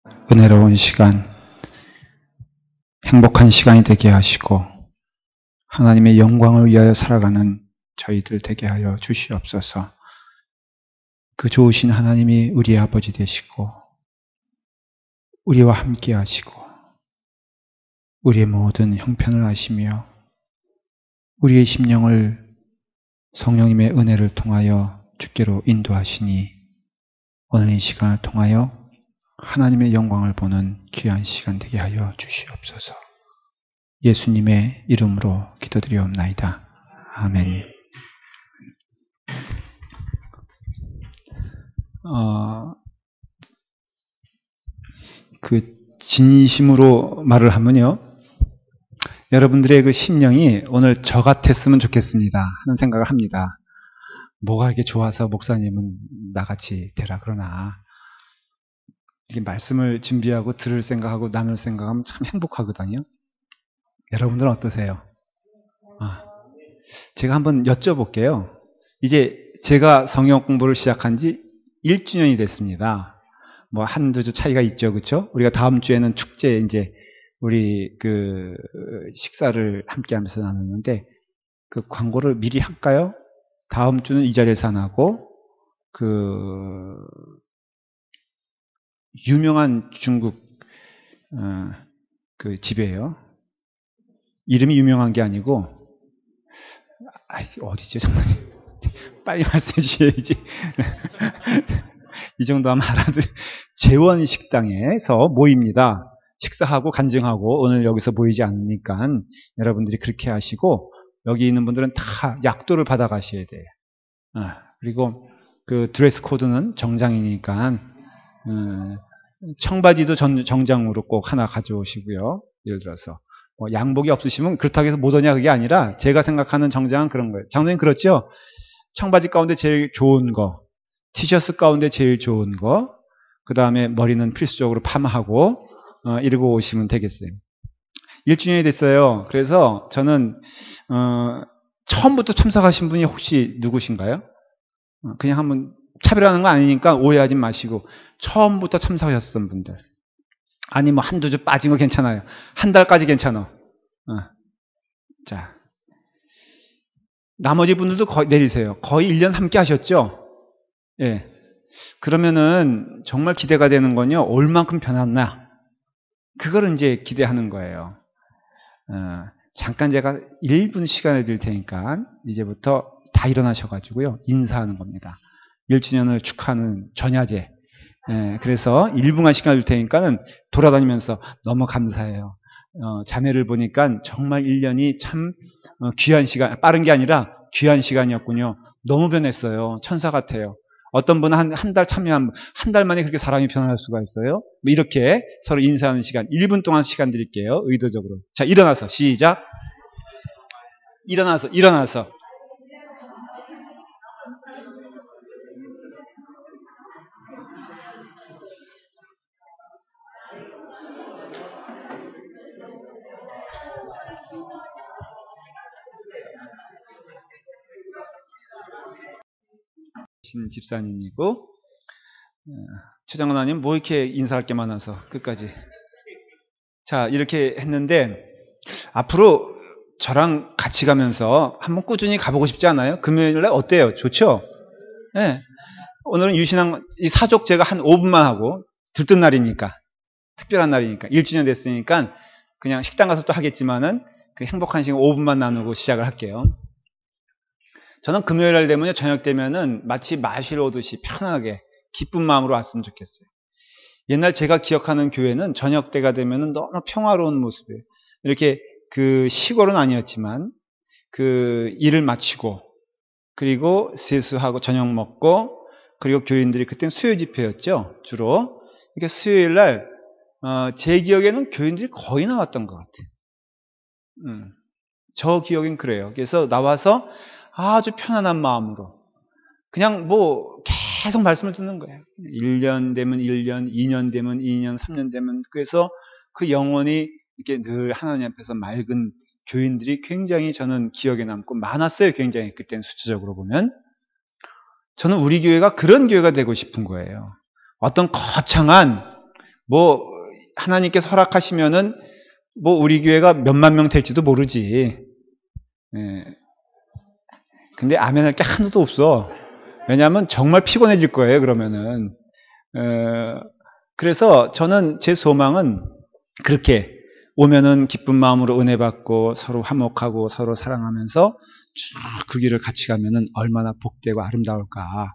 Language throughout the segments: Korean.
은혜로운 시간, 행복한 시간이 되게 하시고 하나님의 영광을 위하여 살아가는 저희들 되게 하여 주시옵소서. 그 좋으신 하나님이 우리의 아버지 되시고 우리와 함께 하시고 우리의 모든 형편을 아시며 우리의 심령을 성령님의 은혜를 통하여 주께로 인도하시니 오늘 이 시간을 통하여 하나님의 영광을 보는 귀한 시간 되게 하여 주시옵소서. 예수님의 이름으로 기도드리옵나이다. 아멘. 진심으로 말을 하면요, 여러분들의 그 심령이 오늘 저 같았으면 좋겠습니다 하는 생각을 합니다. 뭐가 이렇게 좋아서 목사님은 나같이 되라 그러나, 이게 말씀을 준비하고 들을 생각하고 나눌 생각하면 참 행복하거든요. 여러분들은 어떠세요? 제가 한번 여쭤볼게요. 이제 제가 성경 공부를 시작한 지 1주년이 됐습니다. 뭐 한두 주 차이가 있죠, 그렇죠? 우리가 다음 주에는 축제 이제 우리 그 식사를 함께 하면서 나누는데 그 광고를 미리 할까요? 다음 주는 이 자리에서 안 하고 그 유명한 중국 그 집이에요. 이름이 유명한 게 아니고 어디죠, 장로님? 빨리 말씀해 주셔야지. 이 정도 하면 알아도. 재원 식당에서 모입니다. 식사하고 간증하고 오늘 여기서 모이지 않으니까 여러분들이 그렇게 하시고 여기 있는 분들은 다 약도를 받아 가셔야 돼요. 그리고 그 드레스 코드는 정장이니까 청바지도 정장으로 꼭 하나 가져오시고요. 예를 들어서 뭐 양복이 없으시면 그렇다고 해서 못 오냐 그게 아니라 제가 생각하는 정장은 그런 거예요. 장로님 그렇죠? 청바지 가운데 제일 좋은 거, 티셔츠 가운데 제일 좋은 거, 그 다음에 머리는 필수적으로 파마하고 이러고 오시면 되겠어요. 1주년이 됐어요. 그래서 저는 처음부터 참석하신 분이 혹시 누구신가요? 그냥 한번 차별하는 거 아니니까 오해하지 마시고 처음부터 참석하셨던 분들, 아니 뭐 한두 주 빠진 거 괜찮아요. 한 달까지 괜찮아. 자, 나머지 분들도 거의 내리세요. 거의 1년 함께 하셨죠? 예. 그러면은 정말 기대가 되는 건요, 얼만큼 변했나? 그거를 이제 기대하는 거예요. 잠깐 제가 1분 시간을 드릴 테니까 이제부터 다 일어나셔가지고요, 인사하는 겁니다. 1주년을 축하하는 전야제. 그래서 1분간 시간을 줄 테니까는 돌아다니면서 너무 감사해요. 자매를 보니까 정말 1년이 참 귀한 시간, 빠른 게 아니라 귀한 시간이었군요. 너무 변했어요. 천사 같아요. 어떤 분은 한 달 참여한, 한 달 만에 그렇게 사람이 변할 수가 있어요. 뭐 이렇게 서로 인사하는 시간, 1분 동안 시간 드릴게요. 의도적으로. 자, 일어나서, 시작. 일어나서. 집사님이고, 최정은아님 뭐 이렇게 인사할 게 많아서 끝까지. 자, 이렇게 했는데 앞으로 저랑 같이 가면서 한번 꾸준히 가보고 싶지 않아요? 금요일날 어때요? 좋죠? 네. 오늘은 유신앙 이 사족 제가 한 5분만 하고 들뜬 날이니까, 특별한 날이니까 1주년 됐으니까 그냥 식당 가서 또 하겠지만은 그 행복한 시간 5분만 나누고 시작을 할게요. 저는 금요일날 되면요, 저녁 되면은 마치 마시러 오듯이 편하게 기쁜 마음으로 왔으면 좋겠어요. 옛날 제가 기억하는 교회는 저녁 때가 되면은 너무 평화로운 모습이에요. 이렇게 그 시골은 아니었지만 그 일을 마치고 그리고 세수하고 저녁 먹고 그리고 교인들이 그때는 수요 집회였죠, 주로. 그러니까 수요일 날 제 기억에는 교인들이 거의 나왔던 것 같아요. 저 기억엔 그래요. 그래서 나와서 아주 편안한 마음으로 그냥 뭐 계속 말씀을 듣는 거예요. 1년 되면 1년, 2년 되면 2년, 3년 되면, 그래서 그 영혼이 이렇게 늘 하나님 앞에서 맑은 교인들이 굉장히 저는 기억에 남고 많았어요. 굉장히 그때는 수치적으로 보면. 저는 우리 교회가 그런 교회가 되고 싶은 거예요. 어떤 거창한 뭐 하나님께서 허락하시면은 뭐 우리 교회가 몇만 명 될지도 모르지. 예. 근데 아멘 할 게 하나도 없어. 왜냐하면 정말 피곤해질 거예요, 그러면은. 그래서 저는 제 소망은 그렇게 오면은 기쁜 마음으로 은혜 받고 서로 화목하고 서로 사랑하면서 쭉 그 길을 같이 가면은 얼마나 복되고 아름다울까.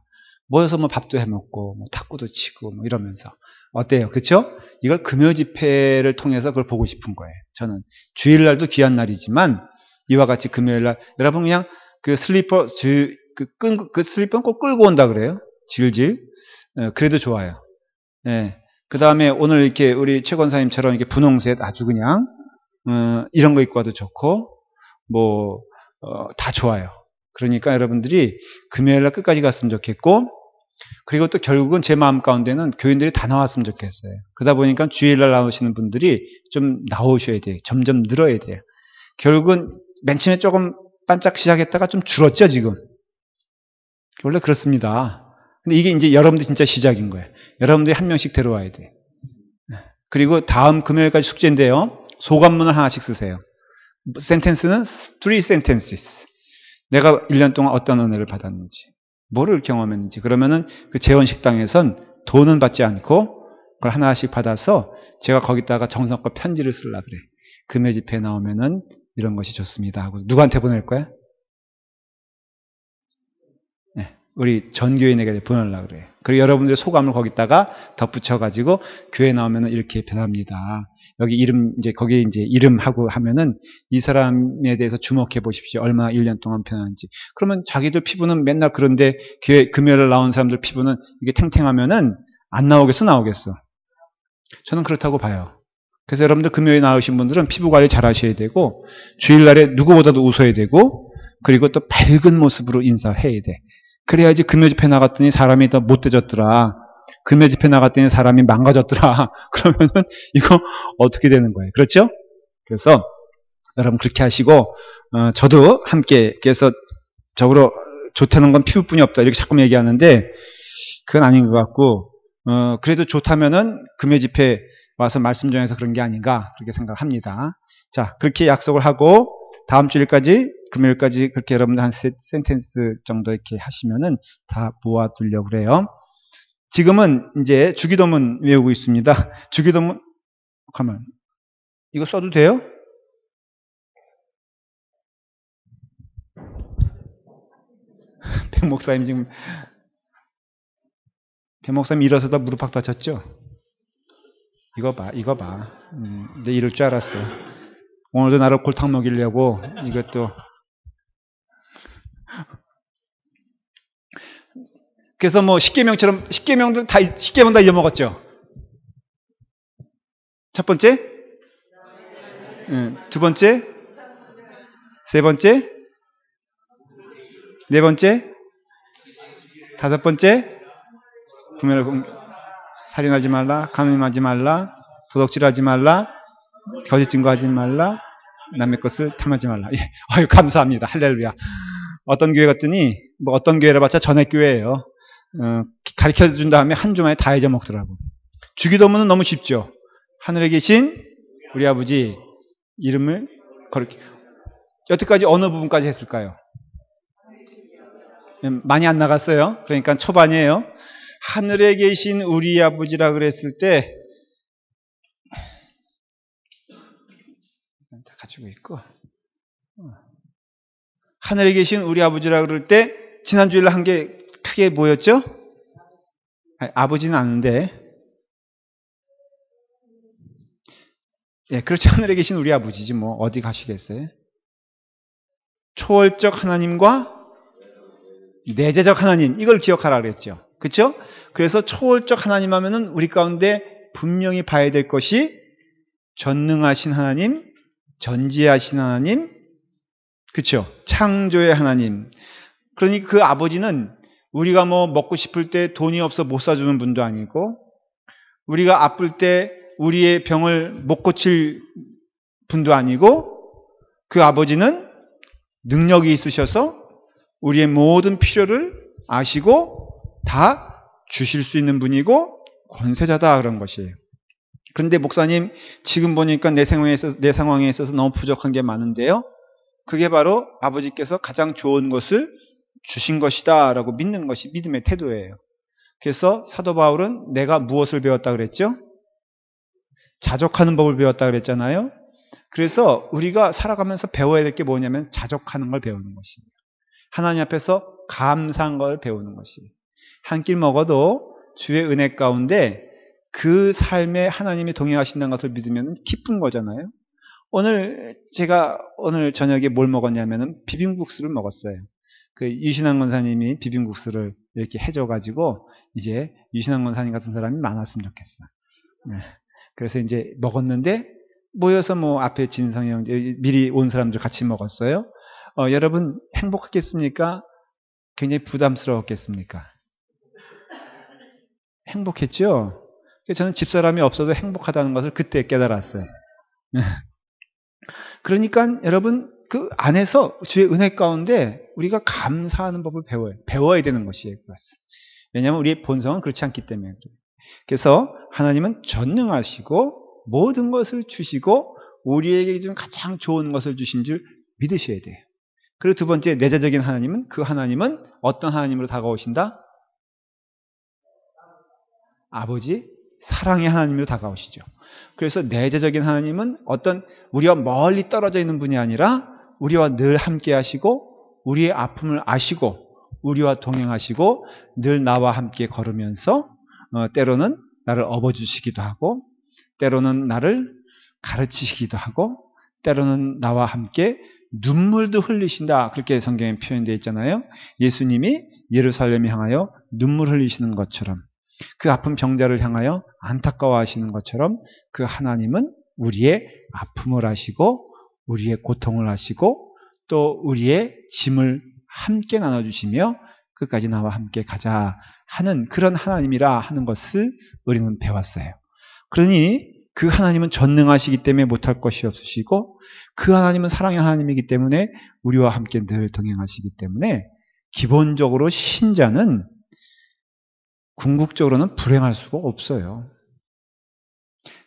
모여서 뭐 밥도 해 먹고 뭐 탁구도 치고 뭐 이러면서 어때요? 그렇죠? 이걸 금요 집회를 통해서 그걸 보고 싶은 거예요. 저는 주일날도 귀한 날이지만 이와 같이 금요일날 여러분 그냥 그 슬리퍼 그 슬리퍼는 꼭 끌고 온다 그래요. 질질. 그래도 좋아요. 예. 그 다음에 오늘 이렇게 우리 최 권사님처럼 이렇게 분홍색 아주 그냥 이런 거 입고 와도 좋고 뭐 다 좋아요. 그러니까 여러분들이 금요일날 끝까지 갔으면 좋겠고 그리고 또 결국은 제 마음 가운데는 교인들이 다 나왔으면 좋겠어요. 그러다 보니까 주일날 나오시는 분들이 좀 나오셔야 돼요. 점점 늘어야 돼요. 결국은 맨 처음에 조금 반짝 시작했다가 좀 줄었죠, 지금. 원래 그렇습니다. 근데 이게 이제 여러분들 진짜 시작인 거예요. 여러분들이 한 명씩 데려와야 돼. 그리고 다음 금요일까지 숙제인데요. 소감문을 하나씩 쓰세요. 센텐스는 3 sentences. 내가 1년 동안 어떤 은혜를 받았는지, 뭐를 경험했는지. 그러면은 그 재원식당에선 돈은 받지 않고 그걸 하나씩 받아서 제가 거기다가 정성껏 편지를 쓰려고 그래. 금요 집회에 나오면은 이런 것이 좋습니다 하고 누구한테 보낼 거야? 네, 우리 전교인에게 보내려고 그래요. 그리고 여러분들의 소감을 거기다가 덧붙여가지고 교회 나오면은 이렇게 변합니다. 여기 이름 이제 거기에 이제 이름하고 하면은 이 사람에 대해서 주목해 보십시오. 얼마나 1년 동안 변하는지. 그러면 자기들 피부는 맨날 그런데 교회 금요일에 나온 사람들 피부는 이게 탱탱하면은 안 나오겠어, 나오겠어? 저는 그렇다고 봐요. 그래서 여러분들 금요일에 나오신 분들은 피부 관리 잘 하셔야 되고 주일날에 누구보다도 웃어야 되고 그리고 또 밝은 모습으로 인사해야 돼. 그래야지 금요 집회 나갔더니 사람이 더 못되졌더라. 금요 집회 나갔더니 사람이 망가졌더라. 그러면은 이거 어떻게 되는 거예요? 그렇죠? 그래서 여러분 그렇게 하시고 저도 함께 그래서 적으로 좋다는 건 피부뿐이 없다 이렇게 자꾸 얘기하는데 그건 아닌 것 같고 그래도 좋다면은 금요 집회 와서 말씀 전해서 그런 게 아닌가 그렇게 생각합니다. 자 그렇게 약속을 하고 다음 주일까지 금요일까지 그렇게 여러분들 한 센텐스 정도 이렇게 하시면은 다 모아두려고 그래요. 지금은 이제 주기도문 외우고 있습니다. 주기도문 가만 이거 써도 돼요? 백 목사님 지금 백 목사님 일어서다 무릎 팍 다쳤죠? 이거 봐. 내 이럴 줄 알았어. 오늘도 나를 골탕 먹이려고 이것도. 그래서 뭐 십계명처럼 십계명도 다 십계명 다 잊어먹었죠. 첫 번째, 두 번째, 세 번째, 네 번째, 다섯 번째, 살인하지 말라, 간음하지 말라, 도둑질하지 말라, 거짓 증거하지 말라, 남의 것을 탐하지 말라. 예, 아유 감사합니다. 할렐루야. 어떤 교회 갔더니 뭐 어떤 교회라 봤자 전액 교회예요. 가르쳐 준 다음에 한 주만에 다 잊어먹더라고. 주기도문은 너무 쉽죠. 하늘에 계신 우리 아버지 이름을 거룩히. 여태까지 어느 부분까지 했을까요? 많이 안 나갔어요. 그러니까 초반이에요. 하늘에 계신 우리 아버지라 그랬을 때 다 가지고 있고 하늘에 계신 우리 아버지라 그럴 때 지난주일에 한 게 크게 뭐였죠? 아버지는 아는데 예, 그렇죠. 하늘에 계신 우리 아버지지 뭐 어디 가시겠어요? 초월적 하나님과 내재적 하나님 이걸 기억하라 그랬죠. 그렇죠? 그래서 초월적 하나님 하면은 우리 가운데 분명히 봐야 될 것이 전능하신 하나님, 전지하신 하나님, 그렇죠? 창조의 하나님. 그러니 그 아버지는 우리가 뭐 먹고 싶을 때 돈이 없어 못 사주는 분도 아니고 우리가 아플 때 우리의 병을 못 고칠 분도 아니고 그 아버지는 능력이 있으셔서 우리의 모든 필요를 아시고 다 주실 수 있는 분이고 권세자다 그런 것이에요. 그런데 목사님, 지금 보니까 내 상황에 있어서 너무 부족한 게 많은데요. 그게 바로 아버지께서 가장 좋은 것을 주신 것이다 라고 믿는 것이 믿음의 태도예요. 그래서 사도 바울은 내가 무엇을 배웠다 그랬죠? 자족하는 법을 배웠다 그랬잖아요. 그래서 우리가 살아가면서 배워야 될 게 뭐냐면 자족하는 걸 배우는 것입니다. 하나님 앞에서 감사한 걸 배우는 것이에요. 한 끼 먹어도 주의 은혜 가운데 그 삶에 하나님이 동행하신다는 것을 믿으면 기쁜 거잖아요. 제가 오늘 저녁에 뭘 먹었냐면은 비빔국수를 먹었어요. 그 유신환 권사님이 비빔국수를 이렇게 해줘가지고 이제 유신환 권사님 같은 사람이 많았으면 좋겠어. 네. 그래서 이제 먹었는데 모여서 뭐 앞에 진성이 형 미리 온 사람들 같이 먹었어요. 여러분 행복했겠습니까? 굉장히 부담스러웠겠습니까? 행복했죠? 저는 집사람이 없어도 행복하다는 것을 그때 깨달았어요. 그러니까 여러분 그 안에서 주의 은혜 가운데 우리가 감사하는 법을 배워야 되는 것이에요. 왜냐하면 우리의 본성은 그렇지 않기 때문에. 그래서 하나님은 전능하시고 모든 것을 주시고 우리에게 좀 가장 좋은 것을 주신 줄 믿으셔야 돼요. 그리고 두 번째 내재적인 하나님은 그 하나님은 어떤 하나님으로 다가오신다? 아버지 사랑의 하나님으로 다가오시죠. 그래서 내재적인 하나님은 어떤 우리와 멀리 떨어져 있는 분이 아니라 우리와 늘 함께 하시고 우리의 아픔을 아시고 우리와 동행하시고 늘 나와 함께 걸으면서 때로는 나를 업어주시기도 하고 때로는 나를 가르치시기도 하고 때로는 나와 함께 눈물도 흘리신다. 그렇게 성경에 표현되어 있잖아요. 예수님이 예루살렘을 향하여 눈물 흘리시는 것처럼 그 아픈 병자를 향하여 안타까워하시는 것처럼 그 하나님은 우리의 아픔을 아시고 우리의 고통을 아시고 또 우리의 짐을 함께 나눠주시며 끝까지 나와 함께 가자 하는 그런 하나님이라 하는 것을 우리는 배웠어요. 그러니 그 하나님은 전능하시기 때문에 못할 것이 없으시고 그 하나님은 사랑의 하나님이기 때문에 우리와 함께 늘 동행하시기 때문에 기본적으로 신자는 궁극적으로는 불행할 수가 없어요.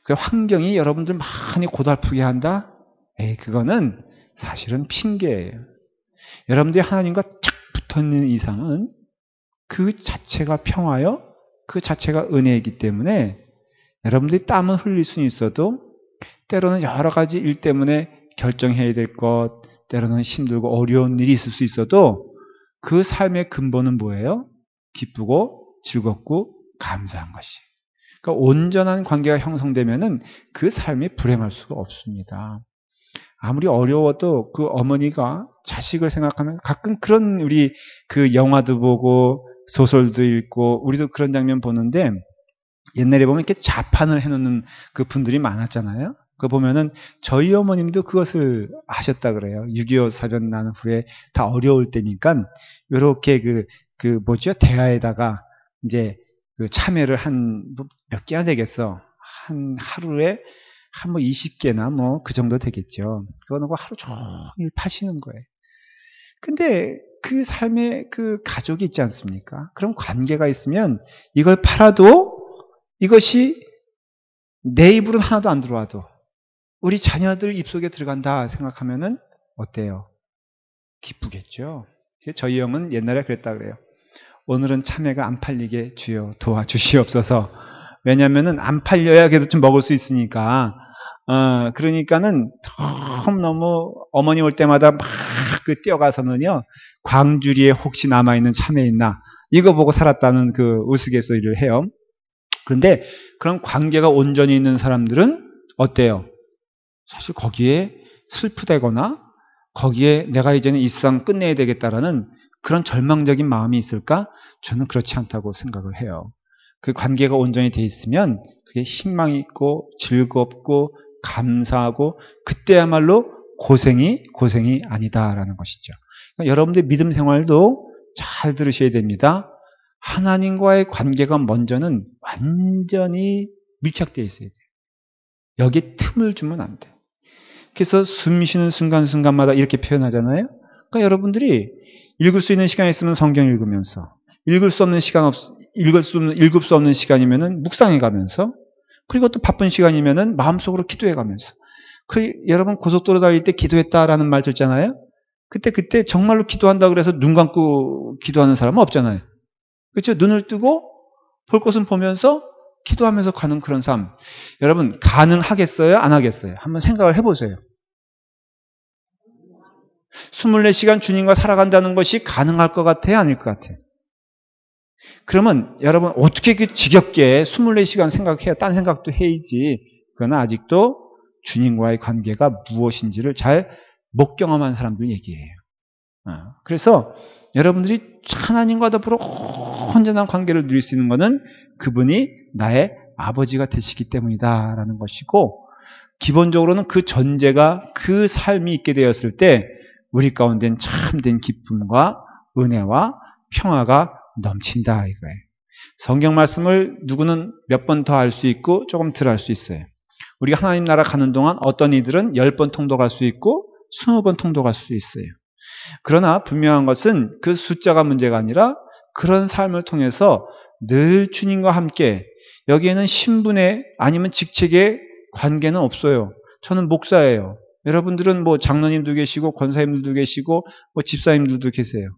그 환경이 여러분들 많이 고달프게 한다? 그거는 사실은 핑계예요. 여러분들이 하나님과 쫙 붙어있는 이상은 그 자체가 평화요, 그 자체가 은혜이기 때문에 여러분들이 땀을 흘릴 수는 있어도 때로는 여러 가지 일 때문에 결정해야 될 것, 때로는 힘들고 어려운 일이 있을 수 있어도 그 삶의 근본은 뭐예요? 기쁘고 즐겁고 감사한 것이에요. 그러니까 온전한 관계가 형성되면은 그 삶이 불행할 수가 없습니다. 아무리 어려워도 그 어머니가 자식을 생각하면 가끔 그런 우리 그 영화도 보고 소설도 읽고 우리도 그런 장면 보는데 옛날에 보면 이렇게 자판을 해놓는 그 분들이 많았잖아요. 그거 보면은 저희 어머님도 그것을 하셨다 그래요. 6.25 사변 난 후에 다 어려울 때니까 이렇게 대야에다가 이제 그 참외를 한 몇 개나 되겠어. 한 하루에 한 20개나 그 정도 되겠죠. 그거 놓고 하루 종일 파시는 거예요. 근데 그 삶에 그 가족이 있지 않습니까? 그런 관계가 있으면 이걸 팔아도 이것이 내 입으로는 하나도 안 들어와도 우리 자녀들 입속에 들어간다 생각하면은 어때요? 기쁘겠죠. 저희 형은 옛날에 그랬다 그래요. 오늘은 참외가 안 팔리게 주여 도와주시옵소서. 왜냐면은 안 팔려야 그래도 좀 먹을 수 있으니까. 그러니까는 너무 어머니 올 때마다 막 뛰어가서는요, 광주리에 혹시 남아있는 참외 있나? 이거 보고 살았다는 그 우스갯소리를 해요. 그런데 그런 관계가 온전히 있는 사람들은 어때요? 사실 거기에 슬프다거나 거기에 내가 이제는 이 세상 끝내야 되겠다라는 그런 절망적인 마음이 있을까? 저는 그렇지 않다고 생각을 해요. 그 관계가 온전히 돼 있으면 그게 희망이 있고 즐겁고 감사하고 그때야말로 고생이 아니다라는 것이죠. 그러니까 여러분들 믿음 생활도 잘 들으셔야 됩니다. 하나님과의 관계가 먼저는 완전히 밀착되어 있어야 돼요. 여기에 틈을 주면 안 돼. 그래서 숨 쉬는 순간순간마다 이렇게 표현하잖아요. 그러니까 여러분들이 읽을 수 있는 시간이 있으면 성경 읽으면서 읽을 수 없는 시간이면은 묵상해 가면서 그리고 또 바쁜 시간이면은 마음속으로 기도해 가면서. 여러분 고속도로 달릴 때 기도했다라는 말 듣잖아요. 그때 정말로 기도한다 그래서 눈 감고 기도하는 사람은 없잖아요. 그렇죠? 눈을 뜨고 볼 것은 보면서 기도하면서 가는 그런 삶. 여러분 가능하겠어요? 안 하겠어요? 한번 생각을 해보세요. 24시간 주님과 살아간다는 것이 가능할 것 같아요? 아닐 것 같아요? 그러면 여러분 어떻게 그 지겹게 24시간 생각해요? 딴 생각도 해야지. 그러나 아직도 주님과의 관계가 무엇인지를 잘 못 경험한 사람들 얘기예요. 그래서 여러분들이 하나님과 더불어 온전한 관계를 누릴 수 있는 것은 그분이 나의 아버지가 되시기 때문이다라는 것이고, 기본적으로는 그 전제가 그 삶이 있게 되었을 때 우리 가운데는 참된 기쁨과 은혜와 평화가 넘친다 이거예요. 성경 말씀을 누구는 몇 번 더 알 수 있고 조금 덜 알 수 있어요. 우리가 하나님 나라 가는 동안 어떤 이들은 10번 통독할 수 있고 20번 통독할 수 있어요. 그러나 분명한 것은 그 숫자가 문제가 아니라 그런 삶을 통해서 늘 주님과 함께, 여기에는 신분의 아니면 직책의 관계는 없어요. 저는 목사예요. 여러분들은 뭐 장로님도 계시고 권사님들도 계시고 뭐 집사님들도 계세요.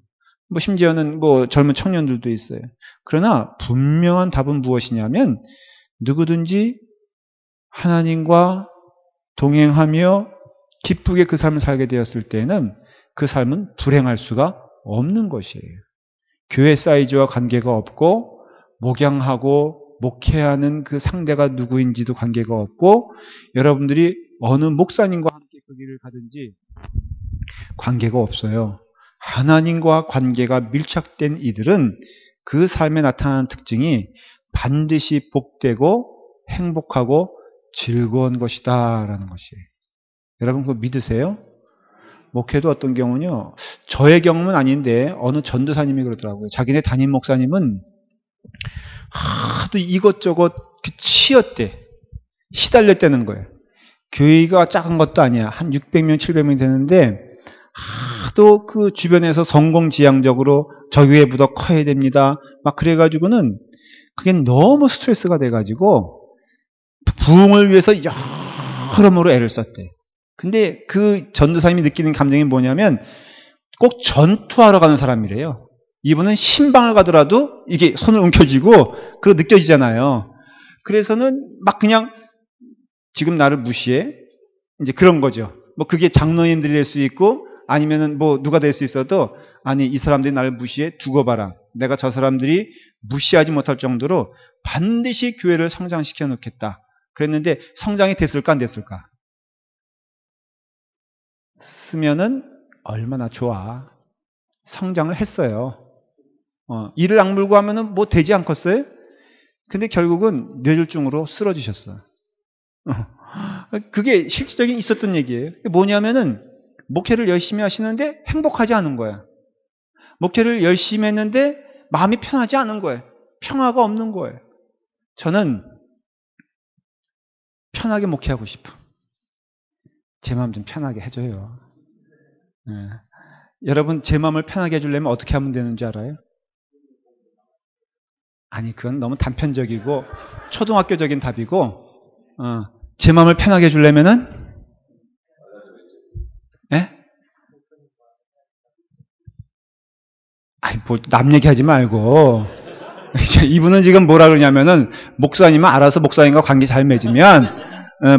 뭐 심지어는 뭐 젊은 청년들도 있어요. 그러나 분명한 답은 무엇이냐면 누구든지 하나님과 동행하며 기쁘게 그 삶을 살게 되었을 때는 그 삶은 불행할 수가 없는 것이에요. 교회 사이즈와 관계가 없고 목양하고 목회하는 그 상대가 누구인지도 관계가 없고 여러분들이 어느 목사님과 함께 그 길을 가든지 관계가 없어요. 하나님과 관계가 밀착된 이들은 그 삶에 나타나는 특징이 반드시 복되고 행복하고 즐거운 것이다 라는 것이에요. 여러분 그거 믿으세요? 목회도 어떤 경우는요, 저의 경험은 아닌데 어느 전도사님이 그러더라고요. 자기네 담임 목사님은 하도 이것저것 치였대. 시달렸다는 거예요. 교회가 작은 것도 아니야. 한 600명, 700명 되는데 하도 그 주변에서 성공지향적으로 저 교회보다 커야 됩니다. 막 그래가지고는 그게 너무 스트레스가 돼가지고 부흥을 위해서 여러모로 애를 썼대. 근데 그 전도사님이 느끼는 감정이 뭐냐면 꼭 전투하러 가는 사람이래요. 이분은 신방을 가더라도 이게 손을 움켜쥐고 그거 느껴지잖아요. 그래서는 막 그냥 지금 나를 무시해? 이제 그런 거죠. 뭐 그게 장로님들이 될 수 있고 아니면은 뭐 누가 될 수 있어도 아니 이 사람들이 나를 무시해? 두고 봐라. 내가 저 사람들이 무시하지 못할 정도로 반드시 교회를 성장시켜 놓겠다. 그랬는데 성장이 됐을까 안 됐을까? 쓰면은 얼마나 좋아. 성장을 했어요. 이를 악물고 하면은 뭐 되지 않겠어요? 근데 결국은 뇌졸중으로 쓰러지셨어. 그게 실질적인 있었던 얘기예요. 뭐냐면은 목회를 열심히 하시는데 행복하지 않은 거야. 목회를 열심히 했는데 마음이 편하지 않은 거예요. 평화가 없는 거예요. 저는 편하게 목회하고 싶어. 제 마음 좀 편하게 해줘요. 여러분 제 마음을 편하게 해주려면 어떻게 하면 되는지 알아요? 아니 그건 너무 단편적이고 초등학교적인 답이고 제 마음을 편하게 해주려면은 아니 뭐 남 얘기하지 말고 이분은 지금 뭐라 그러냐면은 목사님은 알아서 목사님과 관계 잘 맺으면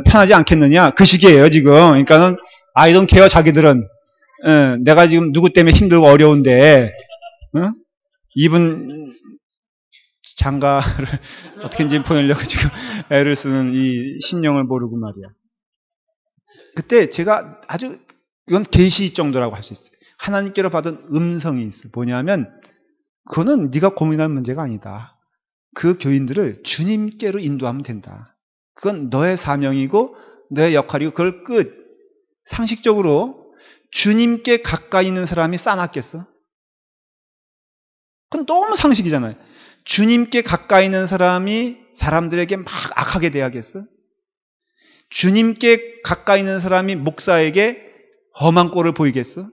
편하지 않겠느냐 그 식이에요 지금. 그러니까는 I don't care 자기들은 내가 지금 누구 때문에 힘들고 어려운데 이분 장가를 어떻게든지 보내려고 지금 애를 쓰는 이 신령을 모르고 말이야. 그때 제가 아주 이건 계시 정도라고 할 수 있어요. 하나님께로 받은 음성이 있어요. 뭐냐면 그거는 네가 고민할 문제가 아니다. 그 교인들을 주님께로 인도하면 된다. 그건 너의 사명이고 너의 역할이고 그걸 끝. 상식적으로 주님께 가까이 있는 사람이 싸놨겠어? 그건 너무 상식이잖아요. 주님께 가까이 있는 사람이 사람들에게 막 악하게 대하겠어? 주님께 가까이 있는 사람이 목사에게 험한 꼴을 보이겠어?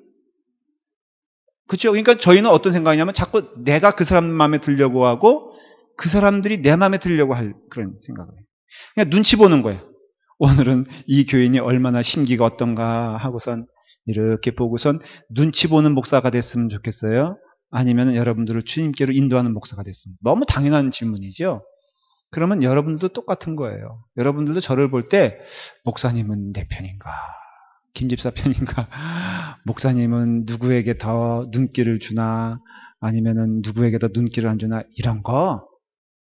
그렇죠? 그러니까 저희는 어떤 생각이냐면 자꾸 내가 그 사람 마음에 들려고 하고 그 사람들이 내 마음에 들려고 할 그런 생각을 해요. 그냥 눈치 보는 거예요. 오늘은 이 교인이 얼마나 심기가 어떤가 하고선 이렇게 보고선 눈치 보는 목사가 됐으면 좋겠어요? 아니면 여러분들을 주님께로 인도하는 목사가 됐으면. 너무 당연한 질문이죠. 그러면 여러분들도 똑같은 거예요. 여러분들도 저를 볼 때 목사님은 내 편인가? 김집사 편인가? 목사님은 누구에게 더 눈길을 주나? 아니면은 누구에게 더 눈길을 안 주나? 이런 거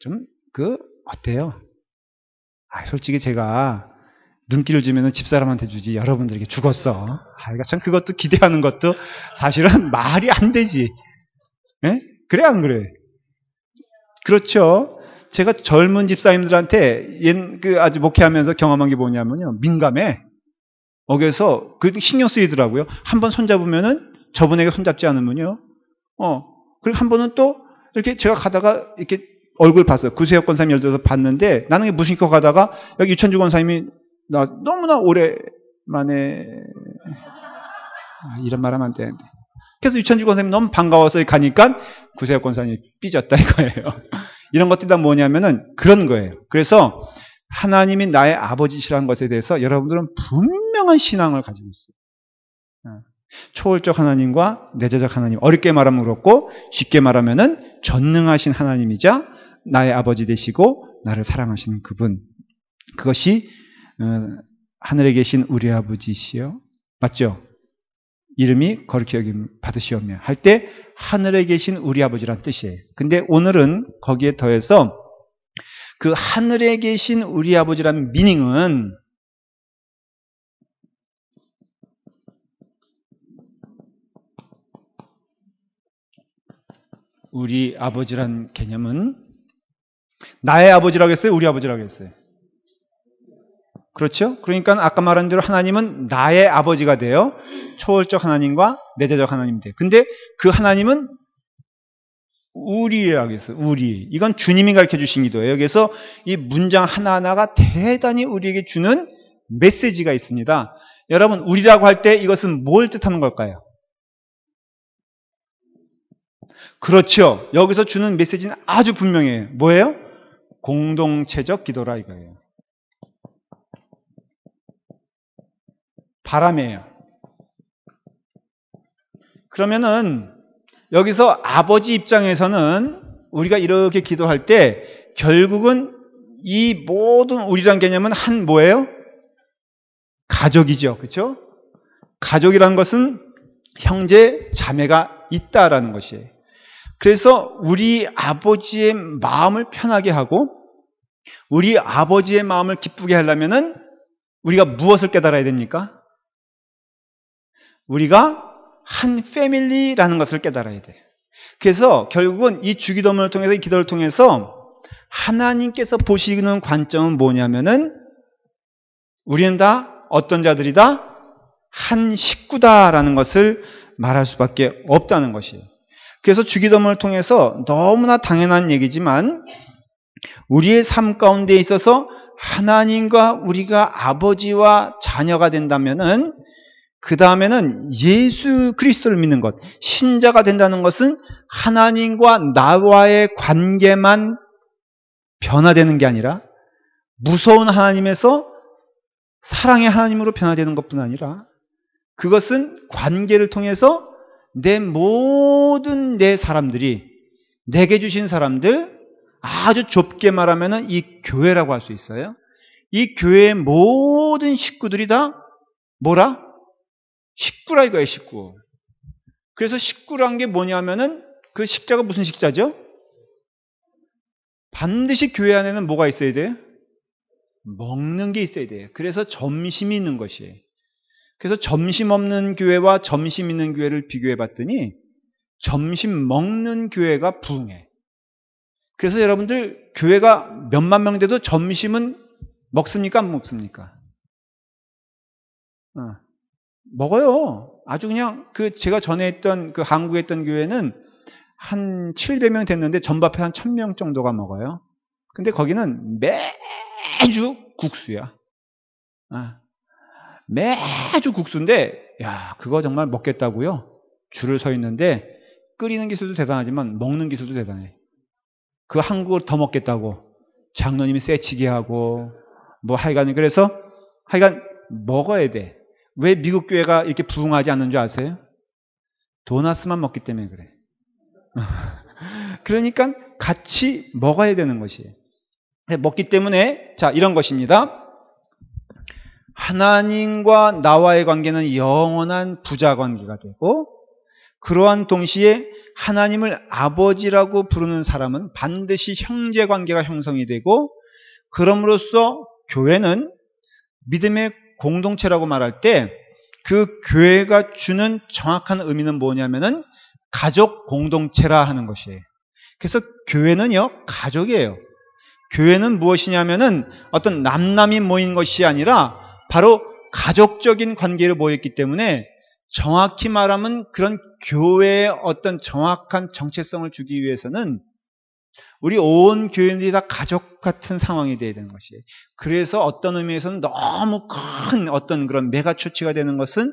좀 어때요? 솔직히 제가 눈길을 주면은 집사람한테 주지 여러분들에게 죽었어. 참 그것도 기대하는 것도 사실은 말이 안 되지. 예? 그래 안 그래? 그렇죠. 제가 젊은 집사님들한테 아주 목회하면서 경험한 게 뭐냐면요. 민감해. 그래서 신경 쓰이더라고요. 한 번 손잡으면은 저분에게 손잡지 않으면요. 그리고 한 번은 또 이렇게 제가 가다가 이렇게 얼굴 봤어요. 구세혁 권사님 예를 들어서 봤는데 나는 무슨 거 가다가 여기 유천주 권사님이 나 너무나 오랜만에 이런 말 하면 안 되는데. 그래서 유천주 권사님이 너무 반가워서 가니까 구세혁 권사님이 삐졌다 이거예요. 이런 것들이 다 뭐냐면은 그런 거예요. 그래서 하나님이 나의 아버지시라는 것에 대해서 여러분들은 분명한 신앙을 가지고 있어요. 초월적 하나님과 내재적 하나님. 어렵게 말하면 그렇고 쉽게 말하면은 전능하신 하나님이자 나의 아버지 되시고 나를 사랑하시는 그분. 그것이 하늘에 계신 우리 아버지시여. 맞죠? 이름이 거룩히 여김 받으시오며 할 때 하늘에 계신 우리 아버지란 뜻이에요. 근데 오늘은 거기에 더해서 그 하늘에 계신 우리 아버지라는 미닝은 우리 아버지란 개념은 나의 아버지라고 했어요? 우리 아버지라고 했어요? 그렇죠? 그러니까 아까 말한 대로 하나님은 나의 아버지가 돼요. 초월적 하나님과 내재적 하나님이 돼요. 근데 그 하나님은 우리라고 했어요. 우리. 이건 주님이 가르쳐 주신 기도예요. 그래서 이 문장 하나하나가 대단히 우리에게 주는 메시지가 있습니다. 여러분, 우리라고 할 때 이것은 뭘 뜻하는 걸까요? 그렇죠. 여기서 주는 메시지는 아주 분명해요. 뭐예요? 공동체적 기도라 이거예요. 바람이에요. 그러면은 여기서 아버지 입장에서는 우리가 이렇게 기도할 때 결국은 이 모든 우리란 개념은 한 뭐예요? 가족이죠. 그렇죠? 가족이라는 것은 형제, 자매가 있다라는 것이에요. 그래서 우리 아버지의 마음을 편하게 하고 우리 아버지의 마음을 기쁘게 하려면은 우리가 무엇을 깨달아야 됩니까? 우리가 한 패밀리라는 것을 깨달아야 돼요. 그래서 결국은 이 주기도문을 통해서 이 기도를 통해서 하나님께서 보시는 관점은 뭐냐면은 우리는 다 어떤 자들이다? 한 식구다라는 것을 말할 수밖에 없다는 것이에요. 그래서 주기도문을 통해서 너무나 당연한 얘기지만 우리의 삶 가운데 있어서 하나님과 우리가 아버지와 자녀가 된다면은 그 다음에는 예수 그리스도를 믿는 것, 신자가 된다는 것은 하나님과 나와의 관계만 변화되는 게 아니라 무서운 하나님에서 사랑의 하나님으로 변화되는 것뿐 아니라 그것은 관계를 통해서 내 모든 내 사람들이 내게 주신 사람들 아주 좁게 말하면 이 교회라고 할 수 있어요. 이 교회의 모든 식구들이 다 뭐라? 식구라 이거예요, 식구. 그래서 식구란 게 뭐냐면은 그 식자가 무슨 식자죠? 반드시 교회 안에는 뭐가 있어야 돼요? 먹는 게 있어야 돼요. 그래서 점심이 있는 것이에요. 그래서 점심 없는 교회와 점심 있는 교회를 비교해 봤더니 점심 먹는 교회가 부흥해. 그래서 여러분들 교회가 몇만 명 돼도 점심은 먹습니까? 안 먹습니까? 먹어요. 아주 그냥 제가 전에 했던 한국에 했던 교회는 한 700명 됐는데 전밥에 한 1000명 정도가 먹어요. 근데 거기는 매주 국수야. 매주 국수인데 야, 그거 정말 먹겠다고요? 줄을 서 있는데 끓이는 기술도 대단하지만 먹는 기술도 대단해. 그 한국을 더 먹겠다고 장로님이 쎄치게 하고 뭐 하여간 그래서 하여간 먹어야 돼. 왜 미국 교회가 이렇게 부흥하지 않는 줄 아세요? 도나스만 먹기 때문에 그래. 그러니까 같이 먹어야 되는 것이에요. 먹기 때문에 자 이런 것입니다. 하나님과 나와의 관계는 영원한 부자 관계가 되고 그러한 동시에 하나님을 아버지라고 부르는 사람은 반드시 형제 관계가 형성이 되고 그럼으로써 교회는 믿음의 공동체라고 말할 때 그 교회가 주는 정확한 의미는 뭐냐면은 가족 공동체라 하는 것이에요. 그래서 교회는요, 가족이에요. 교회는 무엇이냐면은 어떤 남남이 모인 것이 아니라 바로 가족적인 관계로 모였기 때문에 정확히 말하면 그런 교회의 어떤 정확한 정체성을 주기 위해서는 우리 온 교인들이 다 가족 같은 상황이 되어야 되는 것이에요. 그래서 어떤 의미에서는 너무 큰 어떤 그런 메가처치가 되는 것은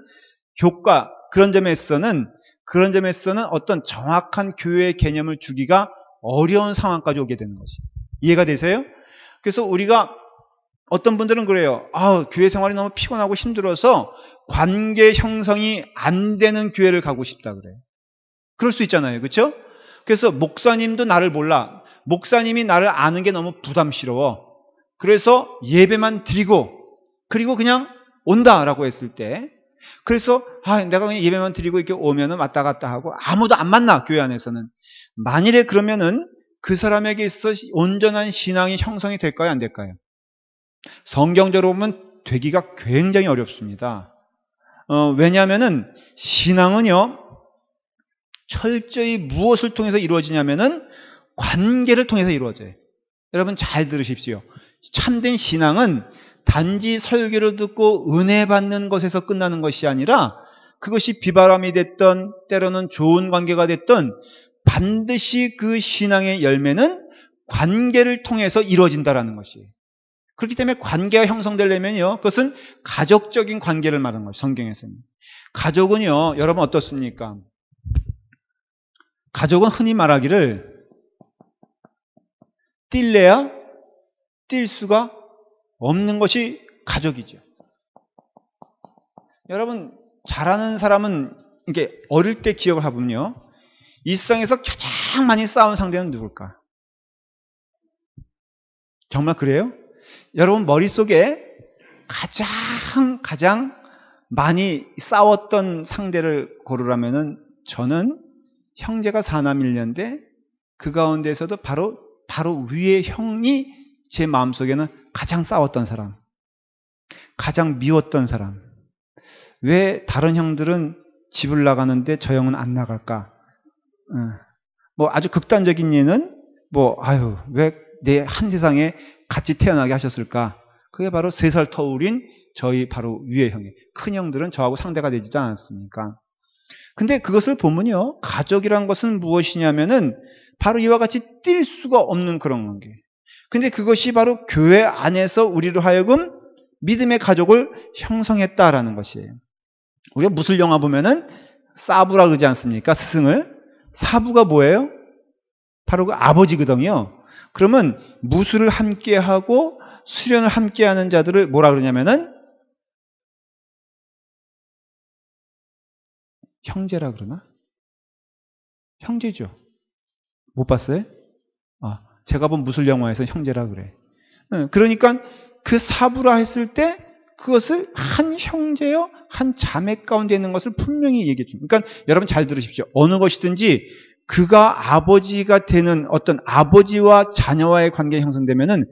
효과, 그런 점에서는 어떤 정확한 교회의 개념을 주기가 어려운 상황까지 오게 되는 것이에요. 이해가 되세요? 그래서 우리가 어떤 분들은 그래요. 교회 생활이 너무 피곤하고 힘들어서 관계 형성이 안 되는 교회를 가고 싶다 그래요. 그럴 수 있잖아요. 그렇죠? 그래서 목사님도 나를 몰라. 목사님이 나를 아는 게 너무 부담스러워. 그래서 예배만 드리고 그리고 그냥 온다라고 했을 때 그래서 내가 그냥 예배만 드리고 이렇게 오면은 왔다 갔다 하고 아무도 안 만나 교회 안에서는. 만일에 그러면은 그 사람에게 있어 온전한 신앙이 형성이 될까요? 안 될까요? 성경적으로 보면 되기가 굉장히 어렵습니다. 왜냐하면은 신앙은요 철저히 무엇을 통해서 이루어지냐면은 관계를 통해서 이루어져요. 여러분 잘 들으십시오. 참된 신앙은 단지 설교를 듣고 은혜 받는 것에서 끝나는 것이 아니라 그것이 비바람이 됐던 때로는 좋은 관계가 됐던 반드시 그 신앙의 열매는 관계를 통해서 이루어진다라는 것이에요. 그렇기 때문에 관계가 형성되려면요 그것은 가족적인 관계를 말하는 거예요. 성경에서는. 가족은요 여러분 어떻습니까? 가족은 흔히 말하기를 뛸래야 뛸 수가 없는 것이 가족이죠. 여러분 잘 아는 사람은 이게 어릴 때 기억을 해보면요 이 세상에서 가장 많이 싸운 상대는 누굴까? 정말 그래요? 여러분 머릿속에 가장 많이 싸웠던 상대를 고르라면은 저는 형제가 4남 1녀인데 그 가운데서도 바로 위의 형이 제 마음속에는 가장 싸웠던 사람, 가장 미웠던 사람. 왜 다른 형들은 집을 나가는데 저 형은 안 나갈까? 뭐 아주 극단적인 예는 왜 내 한 세상에 같이 태어나게 하셨을까? 그게 바로 3살 터울인 저희 바로 위의 형이에요. 큰 형들은 저하고 상대가 되지도 않았으니까. 근데 그것을 보면요, 가족이란 것은 무엇이냐면은 바로 이와 같이 뛸 수가 없는 그런 관계. 근데 그것이 바로 교회 안에서 우리로 하여금 믿음의 가족을 형성했다라는 것이에요. 우리가 무술 영화 보면은 사부라 그러지 않습니까? 스승을. 사부가 뭐예요? 바로 그 아버지거든요. 그러면 무술을 함께하고 수련을 함께하는 자들을 뭐라 그러냐면은 형제라 그러나? 형제죠. 못 봤어요? 제가 본 무술 영화에서 형제라 그래. 그러니까 그 사부라 했을 때 그것을 한 형제요, 한 자매 가운데 있는 것을 분명히 얘기해 줍니다. 그러니까 여러분 잘 들으십시오. 어느 것이든지 그가 아버지가 되는 어떤 아버지와 자녀와의 관계가 형성되면은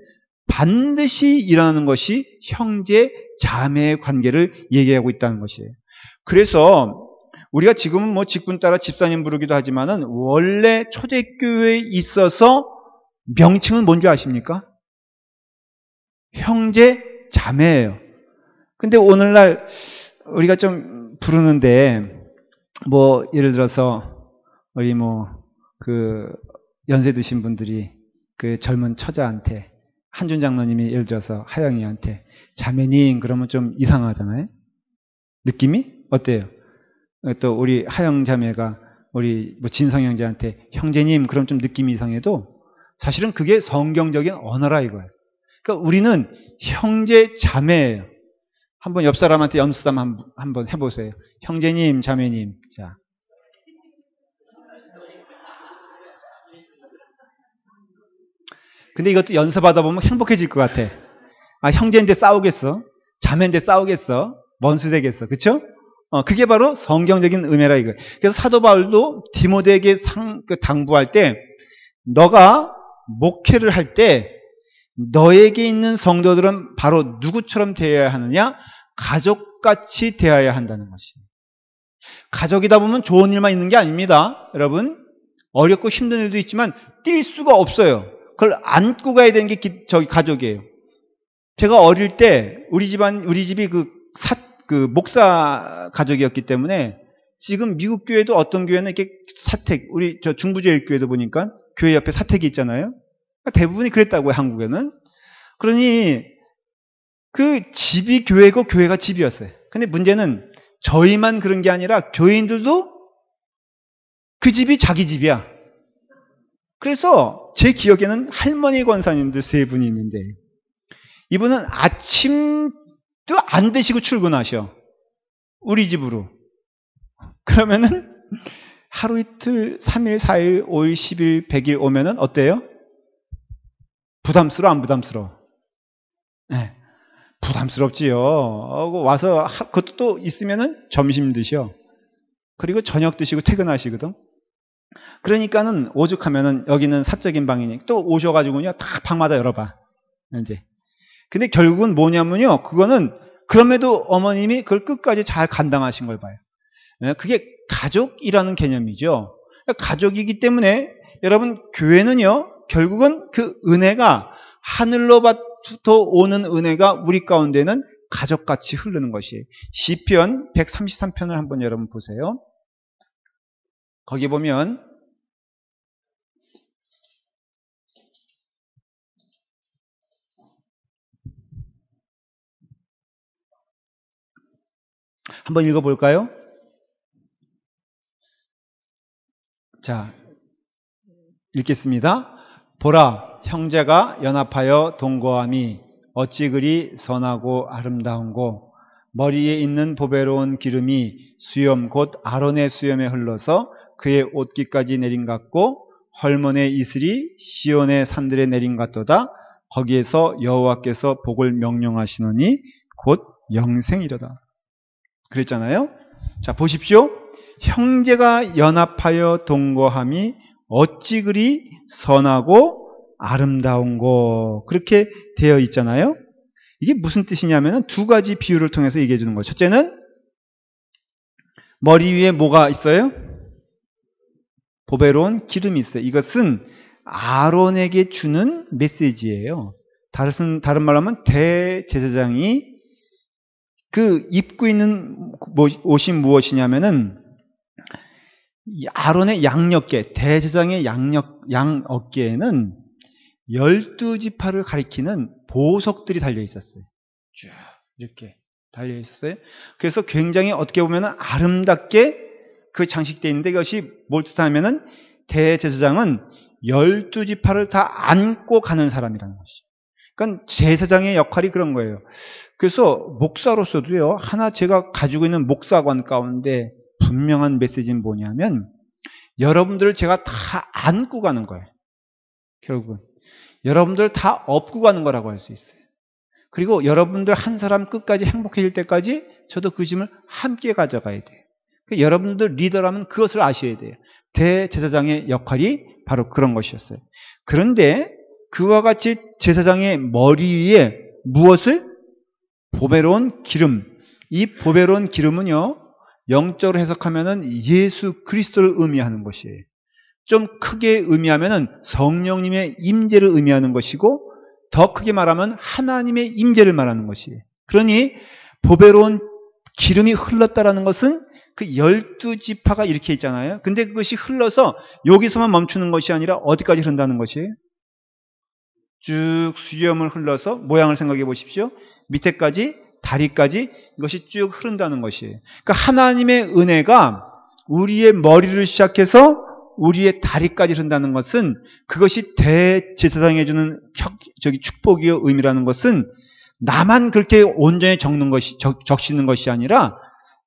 반드시 일어나는 것이 형제, 자매의 관계를 얘기하고 있다는 것이에요. 그래서 우리가 지금은 뭐 직분 따라 집사님 부르기도 하지만은 원래 초대교회에 있어서 명칭은 뭔지 아십니까? 형제, 자매예요. 근데 오늘날 우리가 좀 부르는데 뭐 예를 들어서 우리 연세 드신 분들이 그 젊은 처자한테 한준 장로님이 예를 들어서 하영이한테 자매님 그러면 좀 이상하잖아요. 느낌이 어때요? 또 우리 하영 자매가 우리 진성 형제한테 형제님 그럼 좀 느낌이 이상해도 사실은 그게 성경적인 언어라 이거예요. 그러니까 우리는 형제 자매예요. 한번 옆 사람한테 염수담 한번 해보세요. 형제님, 자매님. 자. 근데 이것도 연습하다 보면 행복해질 것 같아. 아, 형제인데 싸우겠어? 자매인데 싸우겠어? 먼수 되겠어? 그쵸? 그게 바로 성경적인 은혜라 이거예요. 그래서 사도 바울도 디모데에게 당부할 때, 너가 목회를 할 때 너에게 있는 성도들은 바로 누구처럼 대해야 하느냐? 가족같이 대해야 한다는 것입니다. 가족이다 보면 좋은 일만 있는 게 아닙니다. 여러분, 어렵고 힘든 일도 있지만 뛸 수가 없어요. 그걸 안고 가야 되는 게 저기 가족이에요. 제가 어릴 때 우리 집이 그 목사 가족이었기 때문에 지금 미국 교회도 어떤 교회는 이렇게 사택, 우리 저 중부제일교회도 보니까 교회 옆에 사택이 있잖아요. 대부분이 그랬다고요, 한국에는. 그러니 그 집이 교회고 교회가 집이었어요. 근데 문제는 저희만 그런 게 아니라 교인들도 그 집이 자기 집이야. 그래서 제 기억에는 할머니 권사님들 3분이 있는데 이분은 아침도 안 드시고 출근하셔. 우리 집으로. 그러면은 하루 이틀, 3일, 4일, 5일, 10일, 100일 오면은 어때요? 부담스러워, 안 부담스러워? 네. 부담스럽지요. 와서 그것도 또 있으면은 점심 드셔. 그리고 저녁 드시고 퇴근하시거든. 그러니까는 오죽하면은 여기는 사적인 방이니 또 오셔가지고요 다 방마다 열어봐. 이제. 근데 결국은 뭐냐면요, 그거는 그럼에도 어머님이 그걸 끝까지 잘 감당하신 걸 봐요. 그게 가족이라는 개념이죠. 가족이기 때문에 여러분 교회는요 결국은 그 은혜가 하늘로부터 오는 은혜가 우리 가운데는 가족같이 흐르는 것이에요. 시편 133편을 한번 여러분 보세요. 거기 보면 한번 읽어볼까요? 자, 읽겠습니다. 보라, 형제가 연합하여 동거함이 어찌 그리 선하고 아름다운고, 머리에 있는 보배로운 기름이 수염 곧 아론의 수염에 흘러서 그의 옷깃까지 내린 같고, 헐몬의 이슬이 시온의 산들에 내린 같도다. 거기에서 여호와께서 복을 명령하시노니 곧 영생이로다. 그랬잖아요. 자, 보십시오. 형제가 연합하여 동거함이 어찌 그리 선하고 아름다운고, 그렇게 되어 있잖아요. 이게 무슨 뜻이냐면 2가지 비유를 통해서 얘기해 주는 거죠. 첫째는 머리 위에 뭐가 있어요? 보배로운 기름이 있어요. 이것은 아론에게 주는 메시지예요. 다른 말로 하면 대제사장이 그 입고 있는 옷이 무엇이냐면은 아론의 양어깨, 대제사장의 양 어깨에는 12지파를 가리키는 보석들이 달려 있었어요. 쭉 이렇게 달려 있었어요. 그래서 굉장히 어떻게 보면 아름답게 그 장식되어 있는데, 이것이 뭘 뜻하냐면은 대제사장은 12지파를 다 안고 가는 사람이라는 것이죠. 그러니까 제사장의 역할이 그런 거예요. 그래서 목사로서도요, 하나 제가 가지고 있는 목사관 가운데 분명한 메시지는 뭐냐면, 여러분들을 제가 다 안고 가는 거예요. 결국은 여러분들 다 업고 가는 거라고 할 수 있어요. 그리고 여러분들 한 사람 끝까지 행복해질 때까지 저도 그 짐을 함께 가져가야 돼요. 그러니까 여러분들 리더라면 그것을 아셔야 돼요. 대제사장의 역할이 바로 그런 것이었어요. 그런데 그와 같이 제사장의 머리 위에 무엇을? 보배로운 기름. 이 보배로운 기름은요, 영적으로 해석하면은 예수 그리스도를 의미하는 것이에요. 좀 크게 의미하면은 성령님의 임재를 의미하는 것이고, 더 크게 말하면 하나님의 임재를 말하는 것이에요. 그러니 보배로운 기름이 흘렀다라는 것은 그 12지파가 이렇게 있잖아요. 근데 그것이 흘러서 여기서만 멈추는 것이 아니라 어디까지 흐른다는 것이에요? 쭉 수염을 흘러서 모양을 생각해 보십시오. 밑에까지, 다리까지 이것이 쭉 흐른다는 것이에요. 그러니까 하나님의 은혜가 우리의 머리를 시작해서 우리의 다리까지 흐른다는 것은 그것이 대제사장이 주는 축복이요 의미라는 것은 나만 그렇게 온전히 적시는 것이 아니라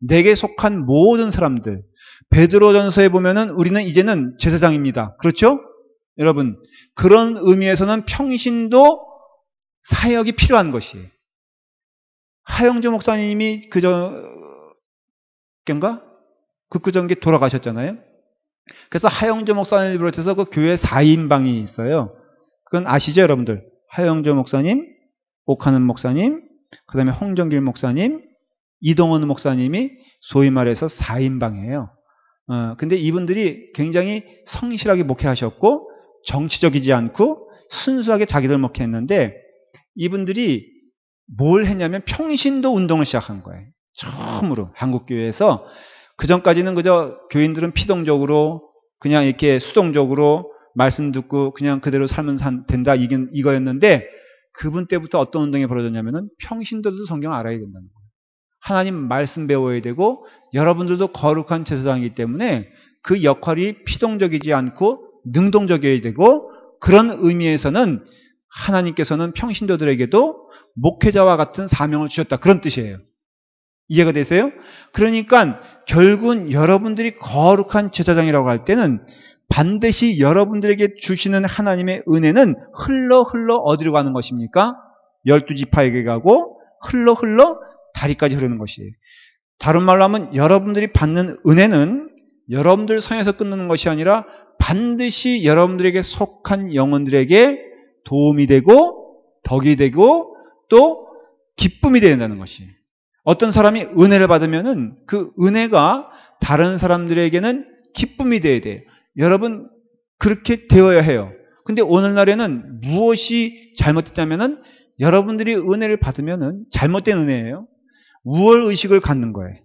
내게 속한 모든 사람들. 베드로전서에 보면은 우리는 이제는 제사장입니다. 그렇죠? 여러분, 그런 의미에서는 평신도 사역이 필요한 것이에요. 하영조 목사님이 그전에 돌아가셨잖아요. 그래서 하영조 목사님을 비롯해서 그 교회 4인방이 있어요. 그건 아시죠, 여러분들? 하영조 목사님, 옥하는 목사님, 그 다음에 홍정길 목사님, 이동원 목사님이 소위 말해서 4인방이에요. 근데 이분들이 굉장히 성실하게 목회하셨고, 정치적이지 않고, 순수하게 자기들 목회했는데, 이분들이 뭘 했냐면 평신도 운동을 시작한 거예요. 처음으로 한국교회에서. 그전까지는 그저 교인들은 피동적으로 그냥 이렇게 수동적으로 말씀 듣고 그냥 그대로 살면 된다 이거였는데 그분 때부터 어떤 운동이 벌어졌냐면은 평신도도 성경 알아야 된다는 거예요. 하나님 말씀 배워야 되고 여러분들도 거룩한 제사장이기 때문에 그 역할이 피동적이지 않고 능동적이어야 되고 그런 의미에서는 하나님께서는 평신도들에게도 목회자와 같은 사명을 주셨다. 그런 뜻이에요. 이해가 되세요? 그러니까 결국은 여러분들이 거룩한 제사장이라고 할 때는 반드시 여러분들에게 주시는 하나님의 은혜는 흘러 어디로 가는 것입니까? 12지파에게 가고 흘러 다리까지 흐르는 것이에요. 다른 말로 하면 여러분들이 받는 은혜는 여러분들 선에서 끝나는 것이 아니라 반드시 여러분들에게 속한 영혼들에게 도움이 되고 덕이 되고 또 기쁨이 된다는 것이에요. 어떤 사람이 은혜를 받으면은 그 은혜가 다른 사람들에게는 기쁨이 되어야 돼요. 여러분 그렇게 되어야 해요. 근데 오늘날에는 무엇이 잘못됐냐면은 여러분들이 은혜를 받으면은 잘못된 은혜예요. 우월의식을 갖는 거예요.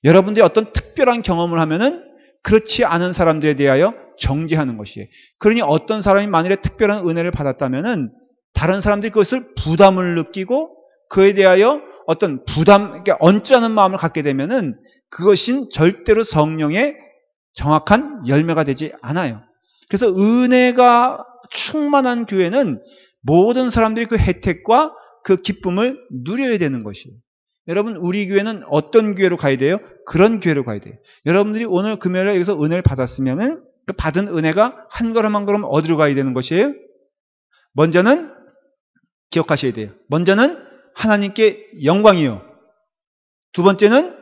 여러분들이 어떤 특별한 경험을 하면은 그렇지 않은 사람들에 대하여 정죄하는 것이에요. 그러니 어떤 사람이 만일에 특별한 은혜를 받았다면은 다른 사람들이 그것을 부담을 느끼고 그에 대하여 어떤 그러니까 언짢은 마음을 갖게 되면은 그것은 절대로 성령의 정확한 열매가 되지 않아요. 그래서 은혜가 충만한 교회는 모든 사람들이 그 혜택과 그 기쁨을 누려야 되는 것이에요. 여러분 우리 교회는 어떤 교회로 가야 돼요? 그런 교회로 가야 돼요. 여러분들이 오늘 금요일에 여기서 은혜를 받았으면은 그 받은 은혜가 한 걸음 한 걸음 어디로 가야 되는 것이에요? 먼저는 기억하셔야 돼요. 먼저는 하나님께 영광이요. 두 번째는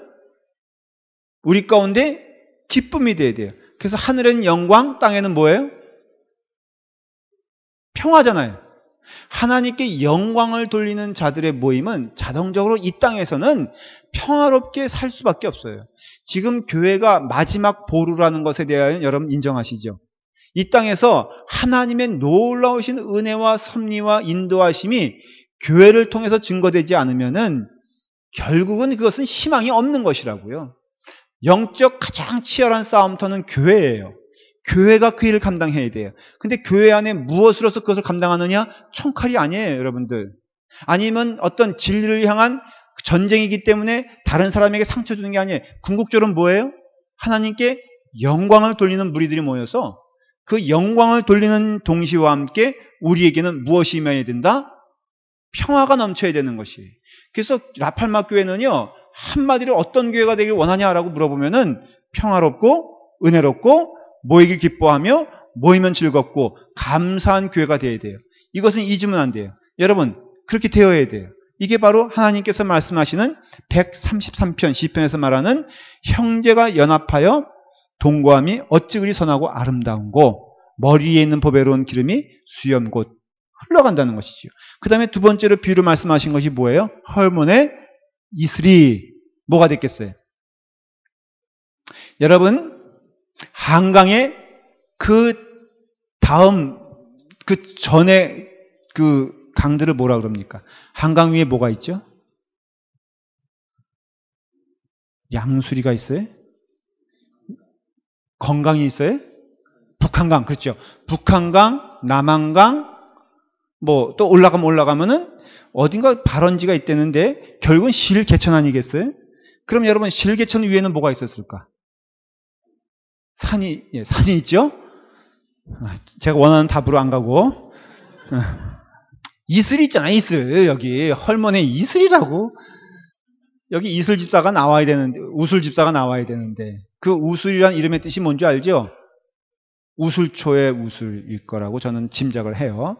우리 가운데 기쁨이 돼야 돼요. 그래서 하늘에는 영광, 땅에는 뭐예요? 평화잖아요. 하나님께 영광을 돌리는 자들의 모임은 자동적으로 이 땅에서는 평화롭게 살 수밖에 없어요. 지금 교회가 마지막 보루라는 것에 대하여 여러분 인정하시죠? 이 땅에서 하나님의 놀라우신 은혜와 섭리와 인도하심이 교회를 통해서 증거되지 않으면은 결국은 그것은 희망이 없는 것이라고요. 영적 가장 치열한 싸움터는 교회예요. 교회가 그 일을 감당해야 돼요. 근데 교회 안에 무엇으로서 그것을 감당하느냐? 총칼이 아니에요, 여러분들. 아니면 어떤 진리를 향한 전쟁이기 때문에 다른 사람에게 상처 주는 게 아니에요. 궁극적으로는 뭐예요? 하나님께 영광을 돌리는 무리들이 모여서 그 영광을 돌리는 동시와 함께 우리에게는 무엇이 임해야 된다? 평화가 넘쳐야 되는 것이에요. 그래서 라팔마 교회는요, 한마디로 어떤 교회가 되길 원하냐라고 물어보면은 평화롭고 은혜롭고 모이길 기뻐하며 모이면 즐겁고 감사한 교회가 되어야 돼요. 이것은 잊으면 안 돼요. 여러분 그렇게 되어야 돼요. 이게 바로 하나님께서 말씀하시는 133편 시편에서 말하는 형제가 연합하여 동거함이 어찌 그리 선하고 아름다운고 머리에 있는 보배로운 기름이 수염 곧 흘러간다는 것이죠. 그 다음에 두 번째로 비유로 말씀하신 것이 뭐예요? 헐몬의 이슬이 뭐가 됐겠어요? 여러분 한강에 그 다음 그 전에 그 강들을 뭐라 그럽니까? 한강 위에 뭐가 있죠? 양수리가 있어요? 건강이 있어요? 북한강, 그렇죠. 북한강, 남한강, 뭐 또 올라가면은 어딘가 발원지가 있다는데 결국은 실개천 아니겠어요? 그럼 여러분 실개천 위에는 뭐가 있었을까? 산이 있죠? 제가 원하는 답으로 안 가고. 이슬 있잖아, 이슬. 여기 헐몬에 이슬이라고. 여기 이슬 집사가 나와야 되는데, 우슬 집사가 나와야 되는데, 그 우슬이란 이름의 뜻이 뭔지 알죠? 우슬초의 우슬일 거라고 저는 짐작을 해요.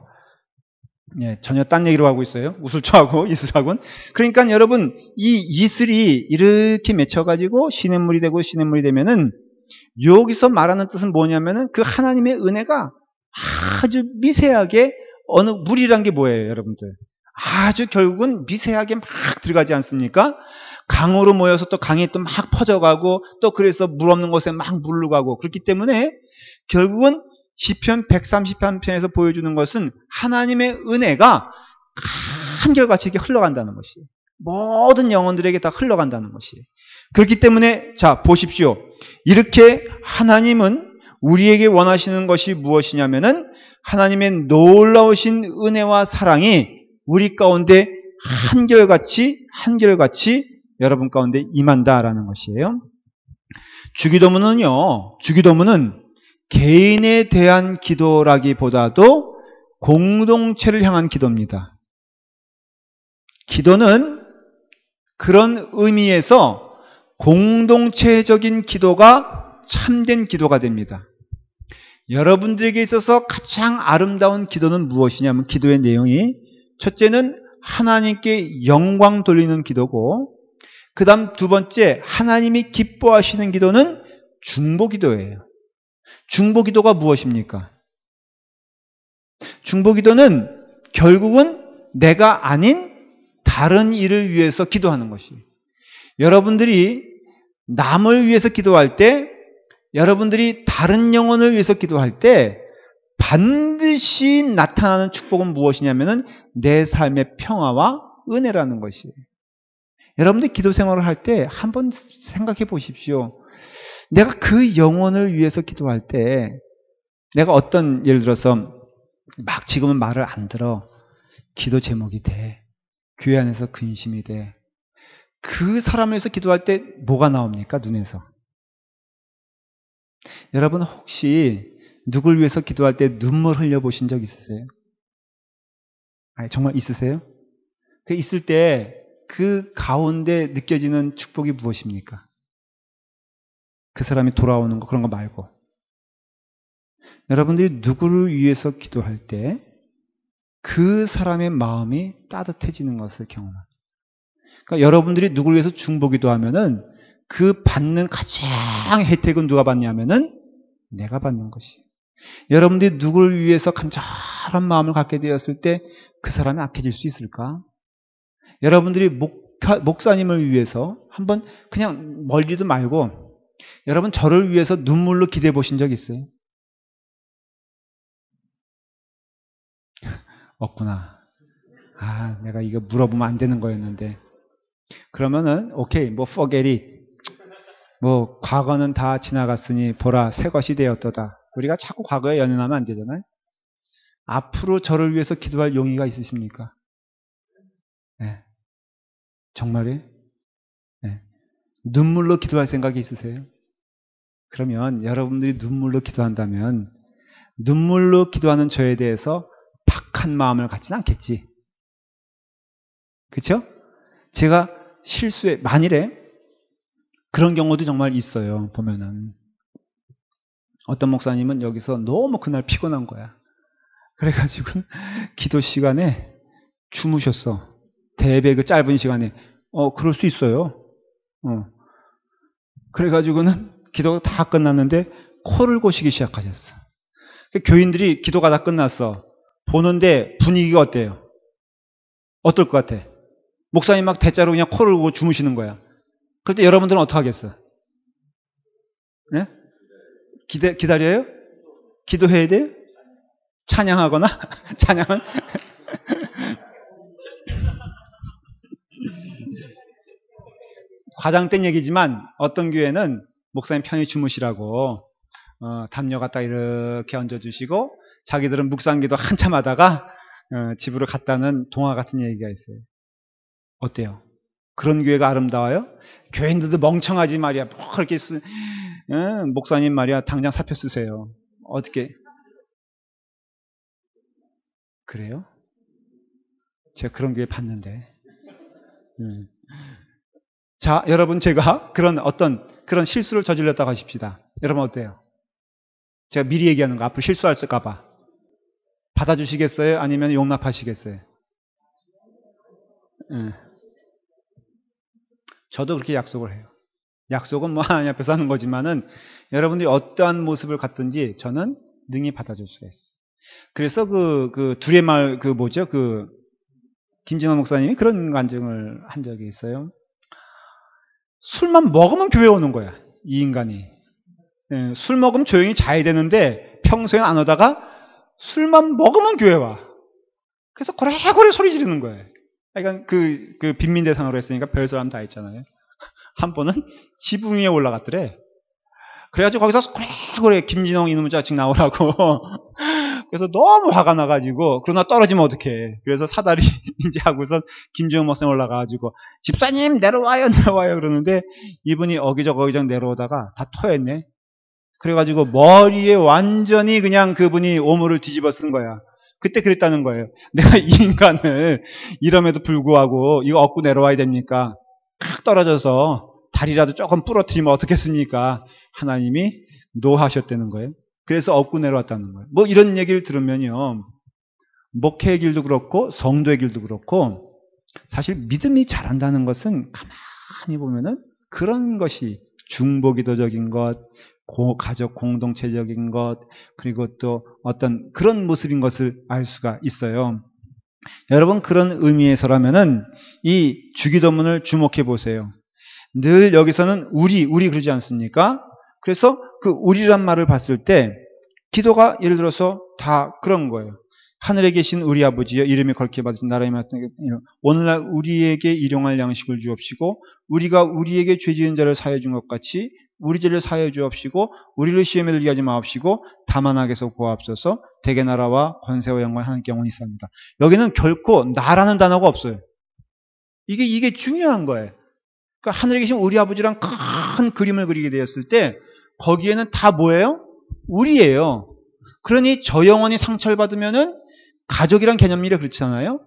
예, 전혀 딴 얘기로 하고 있어요. 우슬초하고 이슬하고는. 그러니까 여러분, 이 이슬이 이렇게 맺혀가지고 시냇물이 되고 시냇물이 되면은, 여기서 말하는 뜻은 뭐냐면은 그 하나님의 은혜가 아주 미세하게 물이란 게 뭐예요, 여러분들? 아주 결국은 미세하게 막 들어가지 않습니까? 강으로 모여서 또 강이 또 막 퍼져가고 또 그래서 물 없는 곳에 막 물로 가고 그렇기 때문에 결국은 시편 133편에서 보여주는 것은 하나님의 은혜가 한결같이 이렇게 흘러간다는 것이 모든 영혼들에게 다 흘러간다는 것이 그렇기 때문에 자 보십시오. 이렇게 하나님은 우리에게 원하시는 것이 무엇이냐면은 하나님의 놀라우신 은혜와 사랑이 우리 가운데 한결같이 여러분 가운데 임한다라는 것이에요. 주기도문은 개인에 대한 기도라기보다도 공동체를 향한 기도입니다. 기도는 그런 의미에서 공동체적인 기도가 참된 기도가 됩니다. 여러분들에게 있어서 가장 아름다운 기도는 무엇이냐면 기도의 내용이 첫째는 하나님께 영광 돌리는 기도고 그 다음 두 번째 하나님이 기뻐하시는 기도는 중보기도예요. 중보기도가 무엇입니까? 중보기도는 결국은 내가 아닌 다른 일을 위해서 기도하는 것이에요. 여러분들이 남을 위해서 기도할 때 여러분들이 다른 영혼을 위해서 기도할 때 반드시 나타나는 축복은 무엇이냐면은 내 삶의 평화와 은혜라는 것이에요. 여러분들이 기도 생활을 할 때 한번 생각해 보십시오. 내가 그 영혼을 위해서 기도할 때 내가 어떤 예를 들어서 막 지금은 말을 안 들어. 기도 제목이 돼. 교회 안에서 근심이 돼. 그 사람을 위해서 기도할 때 뭐가 나옵니까? 눈에서. 여러분 혹시 누굴 위해서 기도할 때 눈물 흘려보신 적 있으세요? 아니, 정말 있으세요? 그 있을 때 그 가운데 느껴지는 축복이 무엇입니까? 그 사람이 돌아오는 거 그런 거 말고 여러분들이 누구를 위해서 기도할 때 그 사람의 마음이 따뜻해지는 것을 경험합니다. 그러니까 여러분들이 누구를 위해서 중보기도 하면은 그 받는 가장 혜택은 누가 받냐면은 내가 받는 것이에요. 여러분들이 누구를 위해서 간절한 마음을 갖게 되었을 때 그 사람이 악해질 수 있을까? 여러분들이 목사님을 위해서 한번 그냥 멀리도 말고 여러분 저를 위해서 눈물로 기도해 보신 적 있어요? 없구나. 아, 내가 이거 물어보면 안 되는 거였는데. 그러면은 오케이, 뭐 forget it. 뭐 과거는 다 지나갔으니 보라 새 것이 되었도다. 우리가 자꾸 과거에 연연하면 안 되잖아요. 앞으로 저를 위해서 기도할 용의가 있으십니까? 네. 정말이에요? 네. 눈물로 기도할 생각이 있으세요? 그러면 여러분들이 눈물로 기도한다면 눈물로 기도하는 저에 대해서 박한 마음을 갖지는 않겠지. 그렇죠? 제가 만일에 그런 경우도 정말 있어요. 보면은 어떤 목사님은 여기서 너무 그날 피곤한 거야. 그래가지고 기도 시간에 주무셨어. 대배 그 짧은 시간에. 그럴 수 있어요. 그래가지고는 기도가 다 끝났는데 코를 고시기 시작하셨어. 교인들이 기도가 다 끝났어. 보는데 분위기가 어때요? 어떨 것 같아? 목사님 막 대자로 그냥 코를 고고 주무시는 거야. 그럴 때 여러분들은 어떻게 하겠어? 네? 기다려요? 기도해야 돼요? 찬양하거나? 찬양은? 과장된 얘기지만 어떤 교회는 목사님 편히 주무시라고 담요 갖다 이렇게 얹어주시고 자기들은 묵상기도 한참 하다가 집으로 갔다는 동화 같은 얘기가 있어요. 어때요? 그런 교회가 아름다워요? 교인들도 멍청하지 말이야. 뭐 그렇게 목사님 말이야 당장 사표 쓰세요. 어떻게 그래요? 제가 그런 게 봤는데. 자, 여러분 제가 그런 어떤 그런 실수를 저질렀다고 하십시다. 여러분 어때요? 제가 미리 얘기하는 거 앞으로 실수할까 봐. 받아주시겠어요? 아니면 용납하시겠어요? 저도 그렇게 약속을 해요. 약속은 뭐 하나님 앞에서 하는 거지만은 여러분들이 어떠한 모습을 갖든지 저는 능히 받아줄 수가 있어요. 그래서 그 둘의 말 뭐죠? 김진호 목사님이 그런 간증을 한 적이 있어요. 술만 먹으면 교회 오는 거야. 이 인간이. 술 먹으면 조용히 자야 되는데 평소엔 안 오다가 술만 먹으면 교회 와. 그래서 고래고래 소리 지르는 거예요. 그러니까 그 빈민 대상으로 했으니까 별 사람 다 있잖아요. 한 번은 지붕 위에 올라갔더래. 그래가지고 거기서 고래고래 김진홍 이놈의 자식 나오라고. 그래서 너무 화가 나가지고 그러나 떨어지면 어떡해. 그래서 사다리 이제 하고선 김진홍 목사님 올라가가지고 집사님 내려와요 그러는데 이분이 어기적 내려오다가 다 토했네. 그래가지고 머리에 완전히 그냥 그분이 오물을 뒤집어 쓴 거야. 그때 그랬다는 거예요. 내가 이 인간을 이럼에도 불구하고 이거 얻고 내려와야 됩니까? 탁 떨어져서 다리라도 조금 부러뜨리면 어떻겠습니까? 하나님이 노하셨다는 거예요. 그래서 얻고 내려왔다는 거예요. 뭐 이런 얘기를 들으면요. 목회의 길도 그렇고 성도의 길도 그렇고 사실 믿음이 자란다는 것은 가만히 보면은 그런 것이 중보기도적인 것, 가족 공동체적인 것, 그리고 또 어떤 그런 모습인 것을 알 수가 있어요. 여러분 그런 의미에서라면은 이 주기도문을 주목해 보세요. 늘 여기서는 우리 그러지 않습니까? 그래서 그 우리란 말을 봤을 때 기도가 예를 들어서 다 그런 거예요. 하늘에 계신 우리 아버지여 이름이 걸게 받으신 나라의 말씀 오늘날 우리에게 일용할 양식을 주옵시고 우리가 우리에게 죄 지은 자를 사하여 준 것 같이 우리 죄를 사하여 주옵시고 우리를 시험에 들게 하지 마옵시고 다만 악에서 구하옵소서 대개 나라와 권세와 영광 하나님께 영원히 있습니다. 여기는 결코 나라는 단어가 없어요. 이게 중요한 거예요. 그러니까 하늘에 계신 우리 아버지랑 큰 그림을 그리게 되었을 때 거기에는 다 뭐예요? 우리예요. 그러니 저 영혼이 상처를 받으면은 가족이란 개념이라 그렇잖아요.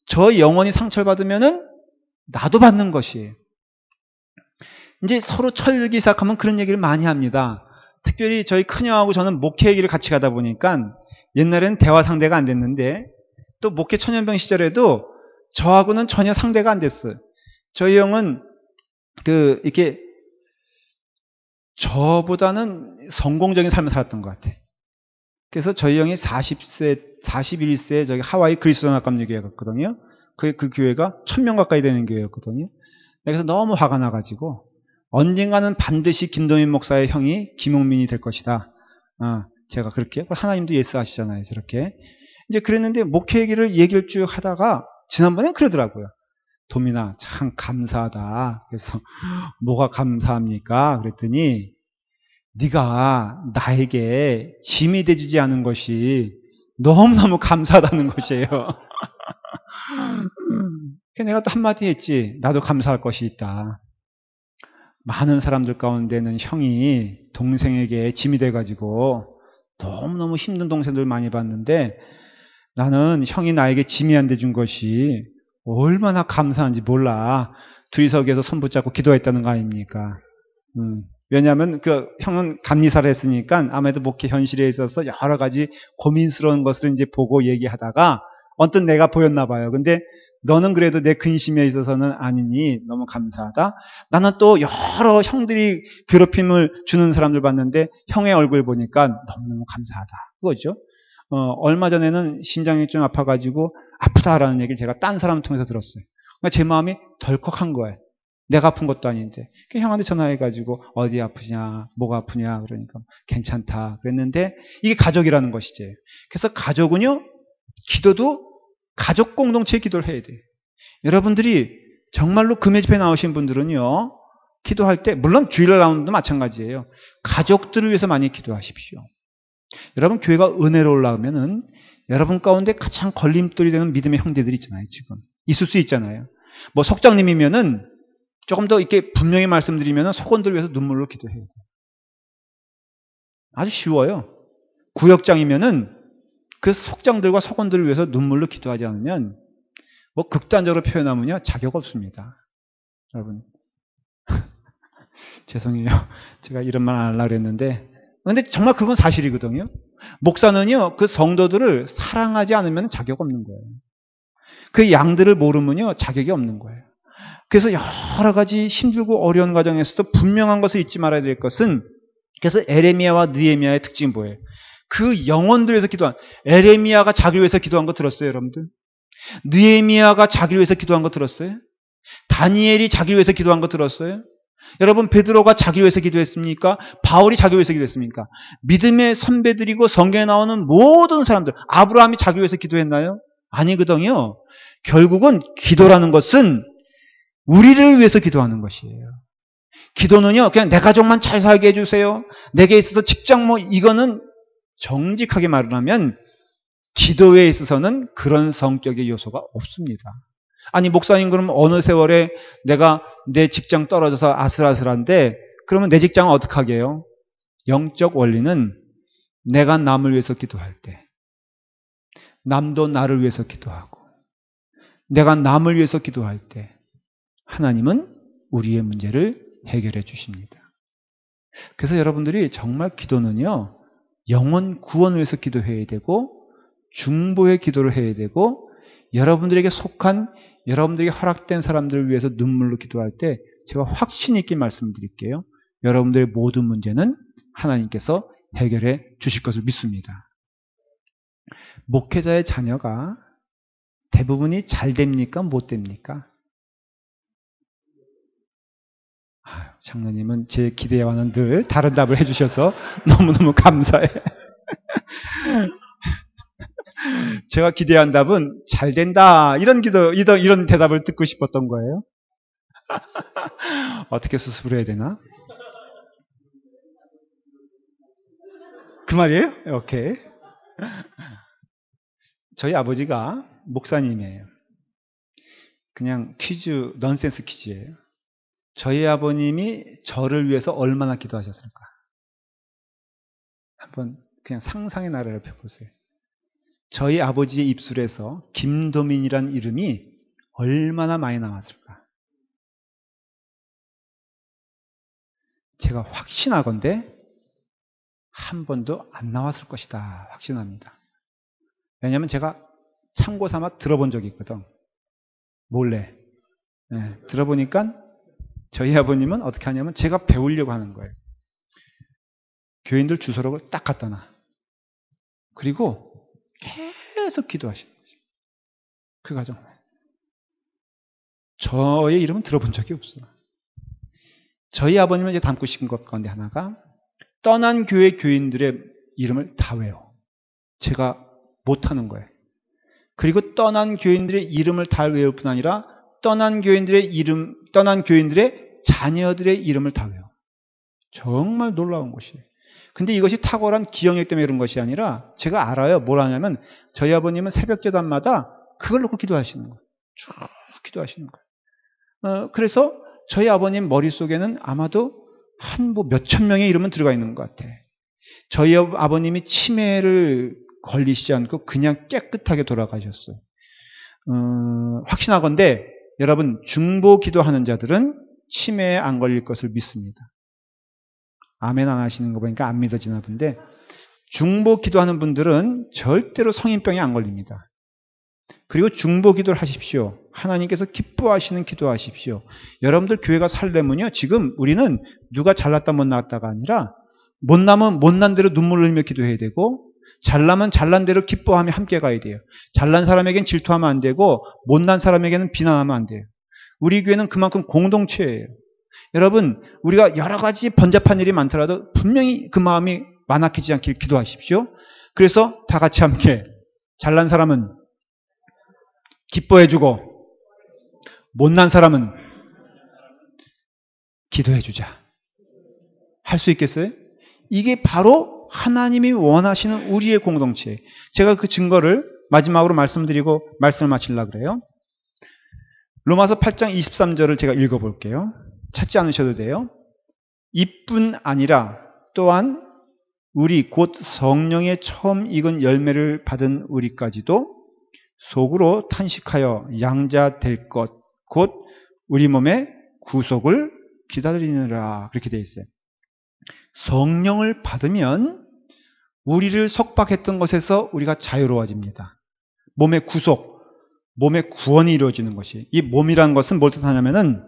저 영혼이 상처를 받으면은 나도 받는 것이에요. 이제 서로 철기 시작하면 그런 얘기를 많이 합니다. 특별히 저희 큰형하고 저는 목회 얘기를 같이 가다 보니까 옛날에는 대화 상대가 안 됐는데 또 목회 천연병 시절에도 저하고는 전혀 상대가 안 됐어요. 저희 형은 이렇게 저보다는 성공적인 삶을 살았던 것 같아요. 그래서 저희 형이 41세에 저기 하와이 그리스도연합감리교회 갔거든요. 그 교회가 1000명 가까이 되는 교회였거든요. 그래서 너무 화가 나가지고 언젠가는 반드시 김동민 목사의 형이 김용민이 될 것이다. 제가 그렇게 하나님도 예스 하시잖아요. 저렇게 이제 그랬는데 목회 얘기를 쭉 하다가 지난번엔 그러더라고요. 도민아 참 감사하다. 그래서 뭐가 감사합니까? 그랬더니 네가 나에게 짐이 돼주지 않은 것이 너무너무 감사하다는 것이에요. 내가 또 한마디 했지. 나도 감사할 것이 있다. 많은 사람들 가운데는 형이 동생에게 짐이 돼가지고 너무너무 힘든 동생들 많이 봤는데 나는 형이 나에게 짐이 안 돼준 것이 얼마나 감사한지 몰라. 둘이서 여기서 손 붙잡고 기도했다는 거 아닙니까? 왜냐하면 형은 감리사를 했으니까 아무래도 목회 현실에 있어서 여러 가지 고민스러운 것을 이제 보고 얘기하다가 언뜻 내가 보였나 봐요. 근데 너는 그래도 내 근심에 있어서는 아니니 너무 감사하다. 나는 또 여러 형들이 괴롭힘을 주는 사람들 봤는데 형의 얼굴 보니까 너무너무 감사하다. 그거죠. 얼마 전에는 심장이 좀 아파가지고 아프다라는 얘기를 제가 딴 사람을 통해서 들었어요. 그러니까 제 마음이 덜컥한 거예요. 내가 아픈 것도 아닌데. 형한테 전화해가지고 어디 아프냐, 뭐가 아프냐 그러니까 괜찮다 그랬는데 이게 가족이라는 것이지. 그래서 가족은요, 기도도 가족 공동체 기도를 해야 돼요. 여러분들이 정말로 금요 집회 나오신 분들은요, 기도할 때 물론 주일날 나오는 분도 마찬가지예요. 가족들을 위해서 많이 기도하십시오. 여러분 교회가 은혜로우려면은 여러분 가운데 가장 걸림돌이 되는 믿음의 형제들이 있잖아요. 지금 있을 수 있잖아요. 뭐 석장님이면은 조금 더 이렇게 분명히 말씀드리면은 속원들 위해서 눈물로 기도해야 돼요. 아주 쉬워요. 구역장이면은 그 속장들과 속원들을 위해서 눈물로 기도하지 않으면 뭐 극단적으로 표현하면요 자격 없습니다. 여러분 죄송해요. 제가 이런 말 안 하려고 그랬는데 근데 정말 그건 사실이거든요. 목사는요 그 성도들을 사랑하지 않으면 자격 없는 거예요. 그 양들을 모르면요 자격이 없는 거예요. 그래서 여러 가지 힘들고 어려운 과정에서도 분명한 것을 잊지 말아야 될 것은 그래서 에레미야와 느헤미야의 특징이 뭐예요? 그 영혼들 위해서 기도한 에레미야가 자기를 위해서 기도한 거 들었어요, 여러분들? 느헤미야가 자기를 위해서 기도한 거 들었어요? 다니엘이 자기를 위해서 기도한 거 들었어요? 여러분 베드로가 자기를 위해서 기도했습니까? 바울이 자기를 위해서 기도했습니까? 믿음의 선배들이고 성경에 나오는 모든 사람들 아브라함이 자기를 위해서 기도했나요? 아니거든요. 결국은 기도라는 것은 우리를 위해서 기도하는 것이에요. 기도는요 그냥 내 가족만 잘 살게 해주세요. 내게 있어서 직장 뭐 이거는 정직하게 말을 하면 기도에 있어서는 그런 성격의 요소가 없습니다. 아니 목사님 그러면 어느 세월에 내가 내 직장 떨어져서 아슬아슬한데 그러면 내 직장은 어떻게 하게요? 영적 원리는 내가 남을 위해서 기도할 때 남도 나를 위해서 기도하고 내가 남을 위해서 기도할 때 하나님은 우리의 문제를 해결해 주십니다. 그래서 여러분들이 정말 기도는요 영혼 구원을 위해서 기도해야 되고 중보의 기도를 해야 되고 여러분들에게 속한 여러분들에게 허락된 사람들을 위해서 눈물로 기도할 때 제가 확신 있게 말씀드릴게요. 여러분들의 모든 문제는 하나님께서 해결해 주실 것을 믿습니다. 목회자의 자녀가 대부분이 잘 됩니까? 못 됩니까? 장로님은 제 기대와는 늘 다른 답을 해주셔서 너무너무 감사해. 제가 기대한 답은 잘 된다 이런 대답을 듣고 싶었던 거예요. 어떻게 수습을 해야 되나? 그 말이에요? 오케이. 저희 아버지가 목사님이에요. 그냥 퀴즈, 넌센스 퀴즈예요. 저희 아버님이 저를 위해서 얼마나 기도하셨을까? 한번 그냥 상상의 나래를 펴보세요. 저희 아버지의 입술에서 김도민이란 이름이 얼마나 많이 나왔을까? 제가 확신하건대 한 번도 안 나왔을 것이다. 확신합니다. 왜냐하면 제가 참고 삼아 들어본 적이 있거든. 몰래. 네, 들어보니까 저희 아버님은 어떻게 하냐면 제가 배우려고 하는 거예요. 교인들 주소록을 딱 갖다 놔. 그리고 계속 기도하시는 거죠. 그 과정. 저의 이름은 들어본 적이 없어요. 저희 아버님은 이제 담고 싶은 것 가운데 하나가 떠난 교회 교인들의 이름을 다 외워. 제가 못하는 거예요. 그리고 떠난 교인들의 이름을 다 외울 뿐 아니라 떠난 교인들의 자녀들의 이름을 다 외워. 정말 놀라운 것이에요. 근데 이것이 탁월한 기억력 때문에 그런 것이 아니라 제가 알아요. 뭘 하냐면 저희 아버님은 새벽 제단마다 그걸 놓고 기도하시는 거예요. 쭉 기도하시는 거예요. 그래서 저희 아버님 머릿속에는 아마도 한 뭐 몇천 명의 이름은 들어가 있는 것 같아. 저희 아버님이 치매를 걸리시지 않고 그냥 깨끗하게 돌아가셨어요. 확신하건대 여러분 중보 기도하는 자들은 치매에 안 걸릴 것을 믿습니다. 아멘 안 하시는 거 보니까 안 믿어지나 본데 중보 기도하는 분들은 절대로 성인병에 안 걸립니다. 그리고 중보 기도를 하십시오. 하나님께서 기뻐하시는 기도하십시오. 여러분들 교회가 살려면요. 지금 우리는 누가 잘났다 못났다가 아니라 못나면 못난 대로 눈물을 흘리며 기도해야 되고 잘나면 잘난 대로 기뻐하며 함께 가야 돼요. 잘난 사람에겐 질투하면 안 되고 못난 사람에게는 비난하면 안 돼요. 우리 교회는 그만큼 공동체예요. 여러분 우리가 여러 가지 번잡한 일이 많더라도 분명히 그 마음이 완악해지지 않길 기도하십시오. 그래서 다 같이 함께 잘난 사람은 기뻐해주고 못난 사람은 기도해주자. 할 수 있겠어요? 이게 바로 하나님이 원하시는 우리의 공동체. 제가 그 증거를 마지막으로 말씀드리고 말씀을 마치려고 그래요. 로마서 8장 23절을 제가 읽어볼게요. 찾지 않으셔도 돼요. 이뿐 아니라 또한 우리 곧 성령의 처음 익은 열매를 받은 우리까지도 속으로 탄식하여 양자 될 것 곧 우리 몸의 구속을 기다리느라 그렇게 되어 있어요. 성령을 받으면 우리를 속박했던 것에서 우리가 자유로워집니다. 몸의 구속, 몸의 구원이 이루어지는 것이. 이 몸이라는 것은 뭘 뜻하냐면은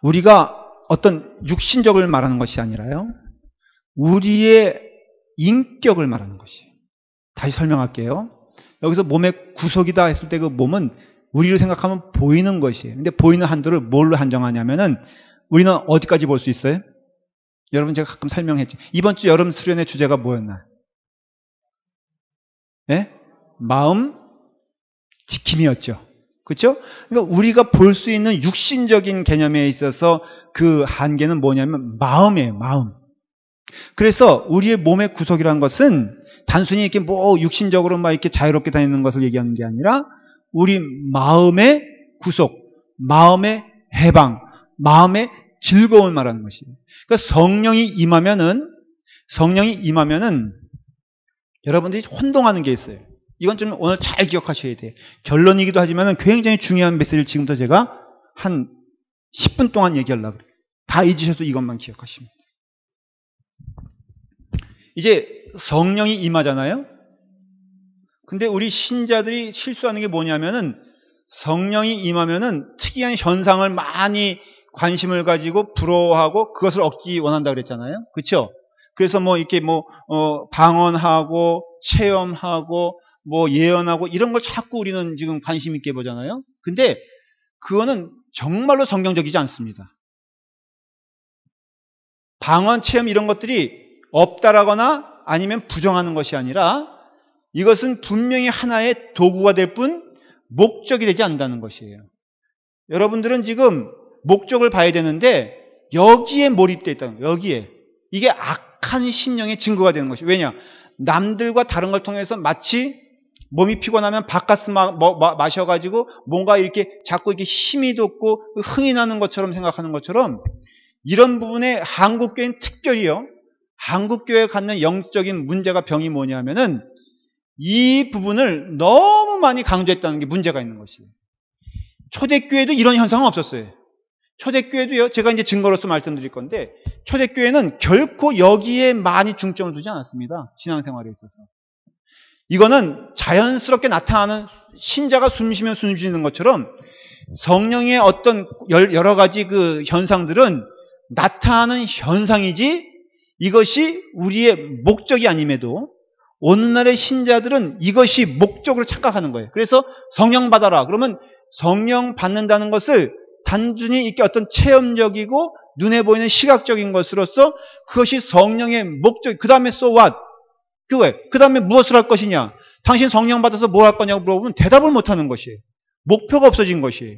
우리가 어떤 육신적을 말하는 것이 아니라요. 우리의 인격을 말하는 것이에요. 다시 설명할게요. 여기서 몸의 구속이다 했을 때 그 몸은 우리를 생각하면 보이는 것이에요. 근데 보이는 한도를 뭘로 한정하냐면은 우리는 어디까지 볼 수 있어요? 여러분 제가 가끔 설명했죠. 이번 주 여름 수련의 주제가 뭐였나? 네? 마음 지킴이였죠. 그렇죠? 그러니까 우리가 볼 수 있는 육신적인 개념에 있어서 그 한계는 뭐냐면 마음이에요. 마음. 그래서 우리의 몸의 구속이라는 것은 단순히 이렇게 뭐 육신적으로 막 이렇게 자유롭게 다니는 것을 얘기하는 게 아니라 우리 마음의 구속, 마음의 해방, 마음의 즐거움을 말하는 것이에요. 그러니까 성령이 임하면은 여러분들이 혼동하는 게 있어요. 이건 좀 오늘 잘 기억하셔야 돼요. 결론이기도 하지만 굉장히 중요한 메시지를 지금부터 제가 한 10분 동안 얘기하려고 그래요. 다 잊으셔도 이것만 기억하시면 돼요. 이제 성령이 임하잖아요. 근데 우리 신자들이 실수하는 게 뭐냐면은 성령이 임하면은 특이한 현상을 많이 관심을 가지고 부러워하고 그것을 얻기 원한다 그랬잖아요. 그렇죠? 그래서 뭐 이렇게 방언하고 체험하고 뭐 예언하고 이런 걸 자꾸 우리는 지금 관심 있게 보잖아요. 근데 그거는 정말로 성경적이지 않습니다. 방언, 체험 이런 것들이 없다라거나 아니면 부정하는 것이 아니라 이것은 분명히 하나의 도구가 될 뿐 목적이 되지 않는다는 것이에요. 여러분들은 지금 목적을 봐야 되는데 여기에 몰입되어 있다는 거예요. 여기에. 이게 악한 신령의 증거가 되는 것이에요. 왜냐? 남들과 다른 걸 통해서 마치 몸이 피곤하면 바카스 마셔가지고 뭔가 이렇게 자꾸 이렇게 힘이 돋고 흥이 나는 것처럼 생각하는 것처럼 이런 부분에 한국교회는 특별히요. 한국교회에 갖는 영적인 문제가 병이 뭐냐면은 이 부분을 너무 많이 강조했다는 게 문제가 있는 것이에요. 초대교회도 이런 현상은 없었어요. 초대교회도요, 제가 이제 증거로서 말씀드릴 건데, 초대교회는 결코 여기에 많이 중점을 두지 않았습니다. 신앙생활에 있어서. 이거는 자연스럽게 나타나는 신자가 숨쉬면 숨쉬는 것처럼 성령의 어떤 여러 가지 그 현상들은 나타나는 현상이지 이것이 우리의 목적이 아님에도 오늘날의 신자들은 이것이 목적으로 착각하는 거예요. 그래서 성령 받아라. 그러면 성령 받는다는 것을 단순히 이렇게 어떤 체험적이고 눈에 보이는 시각적인 것으로서 그것이 성령의 목적. 그 다음에 so what? 그 다음에 무엇을 할 것이냐? 당신 성령 받아서 뭘 할 거냐고 물어보면 대답을 못하는 것이에요. 목표가 없어진 것이에요.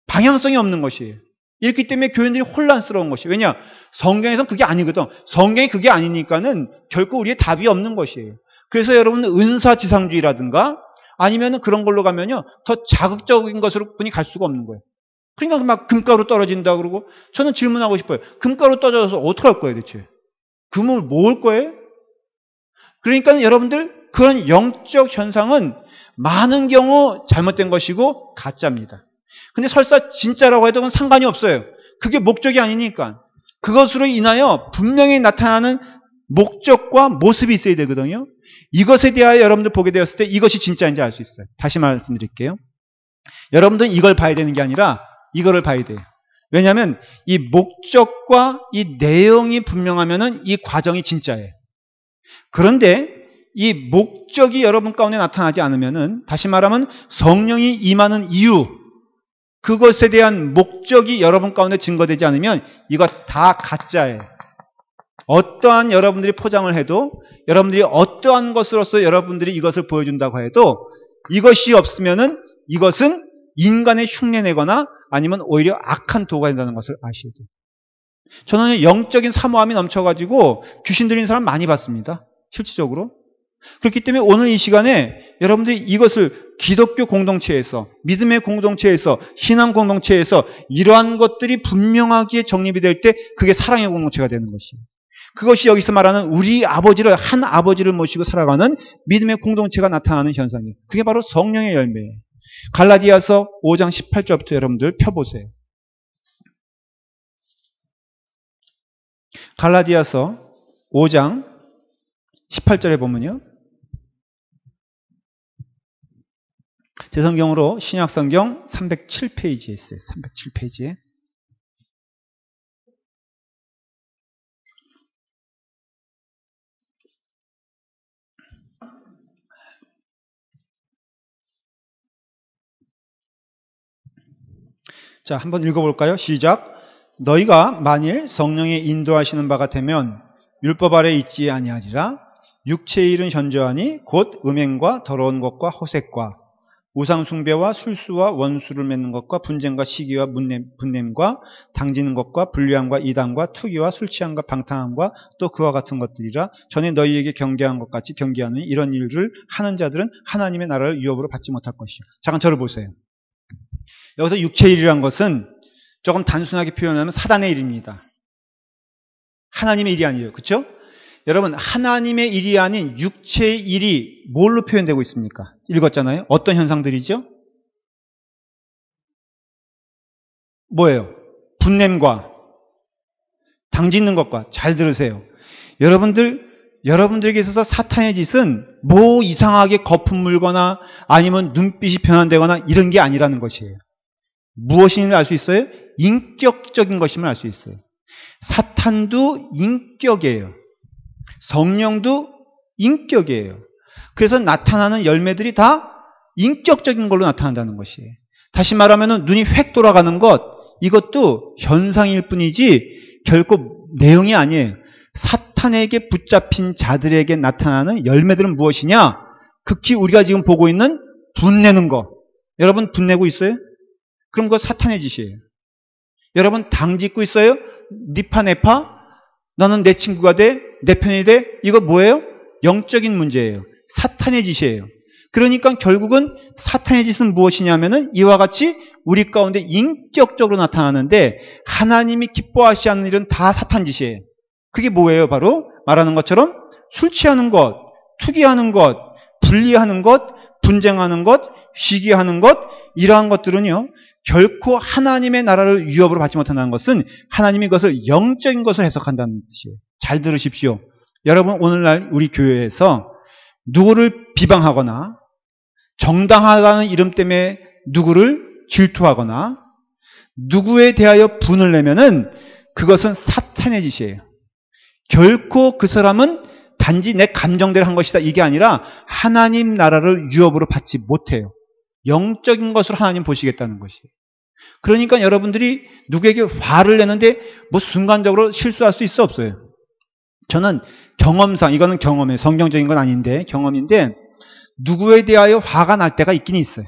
방향성이 없는 것이에요. 이렇기 때문에 교인들이 혼란스러운 것이에요. 왜냐? 성경에서는 그게 아니거든. 성경이 그게 아니니까는 결코 우리의 답이 없는 것이에요. 그래서 여러분은 은사지상주의라든가 아니면 그런 걸로 가면요. 더 자극적인 것으로 분이 갈 수가 없는 거예요. 그러니까 막 금가루 떨어진다 그러고 저는 질문하고 싶어요. 금가루 떨어져서 어떡할 거예요 대체? 금을 모을 거예요? 그러니까 여러분들 그런 영적 현상은 많은 경우 잘못된 것이고 가짜입니다. 근데 설사 진짜라고 해도 그건 상관이 없어요. 그게 목적이 아니니까. 그것으로 인하여 분명히 나타나는 목적과 모습이 있어야 되거든요. 이것에 대하여 여러분들 보게 되었을 때 이것이 진짜인지 알 수 있어요. 다시 말씀드릴게요. 여러분들은 이걸 봐야 되는 게 아니라 이거를 봐야 돼요. 왜냐하면 이 목적과 이 내용이 분명하면은 이 과정이 진짜예요. 그런데 이 목적이 여러분 가운데 나타나지 않으면은 다시 말하면 성령이 임하는 이유 그것에 대한 목적이 여러분 가운데 증거되지 않으면 이거 다 가짜예요. 어떠한 여러분들이 포장을 해도 여러분들이 어떠한 것으로서 여러분들이 이것을 보여준다고 해도 이것이 없으면은 이것은 인간의 흉내내거나 아니면 오히려 악한 도구가 된다는 것을 아셔야 돼요. 저는 영적인 사모함이 넘쳐가지고 귀신 들리는 사람 많이 봤습니다. 실질적으로. 그렇기 때문에 오늘 이 시간에 여러분들이 이것을 기독교 공동체에서 믿음의 공동체에서 신앙 공동체에서 이러한 것들이 분명하게 정립이 될 때 그게 사랑의 공동체가 되는 것이에요. 그것이 여기서 말하는 우리 아버지를, 한 아버지를 모시고 살아가는 믿음의 공동체가 나타나는 현상이에요. 그게 바로 성령의 열매예요. 갈라디아서 5장 18절부터 여러분들 펴보세요. 갈라디아서 5장 18절에 보면요. 제 성경으로 신약성경 307페이지에 있어요. 307페이지에. 자, 한번 읽어볼까요? 시작. 너희가 만일 성령의 인도하시는 바 같으면 율법 아래 있지 아니하리라. 육체의 일은 현저하니 곧 음행과 더러운 것과 호색과 우상 숭배와 술수와 원수를 맺는 것과 분쟁과 시기와 분냄과 당지는 것과 불리함과 이단과 투기와 술취함과 방탕함과 또 그와 같은 것들이라. 전에 너희에게 경계한 것 같이 경계하느니 이런 일을 하는 자들은 하나님의 나라를 유업으로 받지 못할 것이요. 잠깐 저를 보세요. 여기서 육체의 일이란 것은 조금 단순하게 표현하면 사단의 일입니다. 하나님의 일이 아니에요. 그렇죠? 여러분, 하나님의 일이 아닌 육체의 일이 뭘로 표현되고 있습니까? 읽었잖아요. 어떤 현상들이죠? 뭐예요? 분냄과 당짓는 것과. 잘 들으세요. 여러분들에게 있어서 사탄의 짓은 뭐 이상하게 거품 물거나 아니면 눈빛이 변환되거나 이런 게 아니라는 것이에요. 무엇인지를 알 수 있어요? 인격적인 것임을 알 수 있어요. 사탄도 인격이에요. 성령도 인격이에요. 그래서 나타나는 열매들이 다 인격적인 걸로 나타난다는 것이에요. 다시 말하면 눈이 획 돌아가는 것, 이것도 현상일 뿐이지 결코 내용이 아니에요. 사탄에게 붙잡힌 자들에게 나타나는 열매들은 무엇이냐? 극히 우리가 지금 보고 있는 분내는 것. 여러분 분내고 있어요? 그럼 그거 사탄의 짓이에요. 여러분 당 짓고 있어요? 니파 네파? 너는 내 친구가 돼? 내 편이 돼? 이거 뭐예요? 영적인 문제예요. 사탄의 짓이에요. 그러니까 결국은 사탄의 짓은 무엇이냐면은 이와 같이 우리 가운데 인격적으로 나타나는데 하나님이 기뻐하시지 않는 일은 다 사탄 짓이에요. 그게 뭐예요? 바로 말하는 것처럼 술 취하는 것, 투기하는 것, 분리하는 것, 분쟁하는 것, 시기하는 것, 이러한 것들은요 결코 하나님의 나라를 유업으로 받지 못한다는 것은 하나님이 그것을 영적인 것을 해석한다는 뜻이에요. 잘 들으십시오. 여러분 오늘날 우리 교회에서 누구를 비방하거나 정당하다는 이름 때문에 누구를 질투하거나 누구에 대하여 분을 내면은 그것은 사탄의 짓이에요. 결코 그 사람은 단지 내 감정대로 한 것이다 이게 아니라 하나님 나라를 유업으로 받지 못해요. 영적인 것으로 하나님 보시겠다는 것이에요. 그러니까 여러분들이 누구에게 화를 내는데 뭐 순간적으로 실수할 수 있어 없어요? 저는 경험상, 이거는 경험이에요. 성경적인 건 아닌데 경험인데 누구에 대하여 화가 날 때가 있긴 있어요.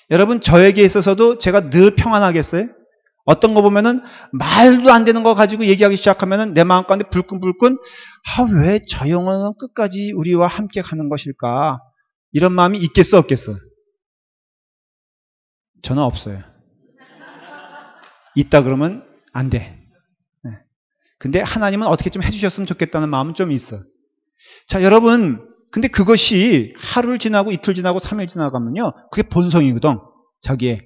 여러분 저에게 있어서도 제가 늘 평안하겠어요? 어떤 거 보면은 말도 안 되는 거 가지고 얘기하기 시작하면은 내 마음 가운데 불끈불끈 왜 저 영혼은 끝까지 우리와 함께 가는 것일까? 이런 마음이 있겠어 없겠어? 저는 없어요. 있다 그러면 안 돼. 근데 하나님은 어떻게 좀 해주셨으면 좋겠다는 마음은 좀 있어. 자, 여러분, 근데 그것이 하루를 지나고 이틀 지나고 3일 지나가면요. 그게 본성이거든. 자기의.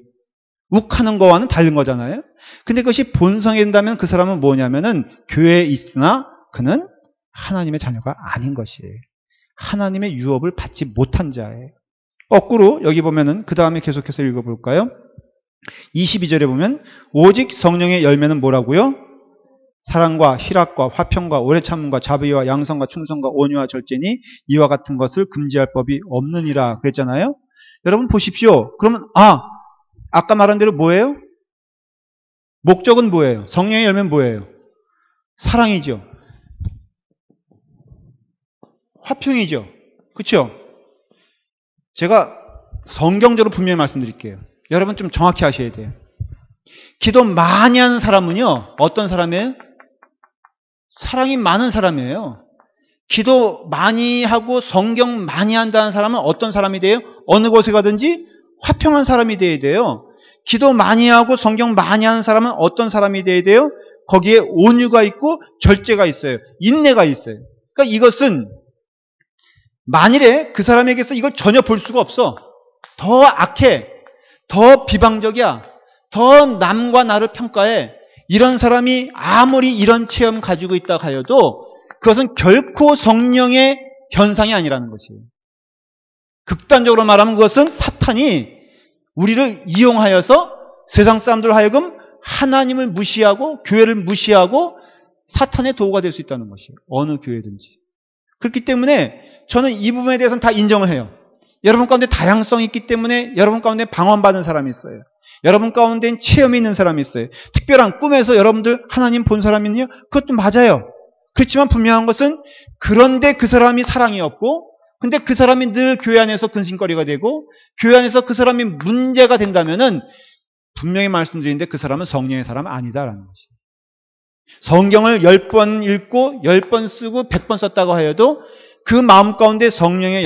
욱하는 거와는 다른 거잖아요. 근데 그것이 본성이 된다면 그 사람은 뭐냐면은 교회에 있으나 그는 하나님의 자녀가 아닌 것이에요. 하나님의 유업을 받지 못한 자예요. 거꾸로 여기 보면은 그 다음에 계속해서 읽어볼까요? 22절에 보면 오직 성령의 열매는 뭐라고요? 사랑과 희락과 화평과 오래 참음과 자비와 양성과 충성과 온유와 절제니 이와 같은 것을 금지할 법이 없느니라 그랬잖아요. 여러분 보십시오. 그러면 아까 말한 대로 뭐예요? 목적은 뭐예요? 성령의 열매는 뭐예요? 사랑이죠. 화평이죠. 그렇죠? 제가 성경적으로 분명히 말씀드릴게요. 여러분 좀 정확히 하셔야 돼요. 기도 많이 하는 사람은요. 어떤 사람이에요? 사랑이 많은 사람이에요. 기도 많이 하고 성경 많이 한다는 사람은 어떤 사람이 돼요? 어느 곳에 가든지 화평한 사람이 돼야 돼요. 기도 많이 하고 성경 많이 하는 사람은 어떤 사람이 돼야 돼요? 거기에 온유가 있고 절제가 있어요. 인내가 있어요. 그러니까 이것은 만일에 그 사람에게서 이걸 전혀 볼 수가 없어. 더 악해. 더 비방적이야. 더 남과 나를 평가해. 이런 사람이 아무리 이런 체험 가지고 있다 하여도 그것은 결코 성령의 현상이 아니라는 것이에요. 극단적으로 말하면 그것은 사탄이 우리를 이용하여서 세상 사람들 하여금 하나님을 무시하고 교회를 무시하고 사탄의 도구가 될 수 있다는 것이에요. 어느 교회든지. 그렇기 때문에 저는 이 부분에 대해서는 다 인정을 해요. 여러분 가운데 다양성이 있기 때문에 여러분 가운데 방언받은 사람이 있어요. 여러분 가운데 체험이 있는 사람이 있어요. 특별한 꿈에서 여러분들 하나님 본 사람이 있느냐? 그것도 맞아요. 그렇지만 분명한 것은 그런데 그 사람이 사랑이 없고 근데 그 사람이 늘 교회 안에서 근심거리가 되고 교회 안에서 그 사람이 문제가 된다면은 분명히 말씀드리는데 그 사람은 성령의 사람 아니다라는 것이에요. 성경을 10번 읽고 10번 쓰고 100번 썼다고 하여도 그 마음 가운데 성령의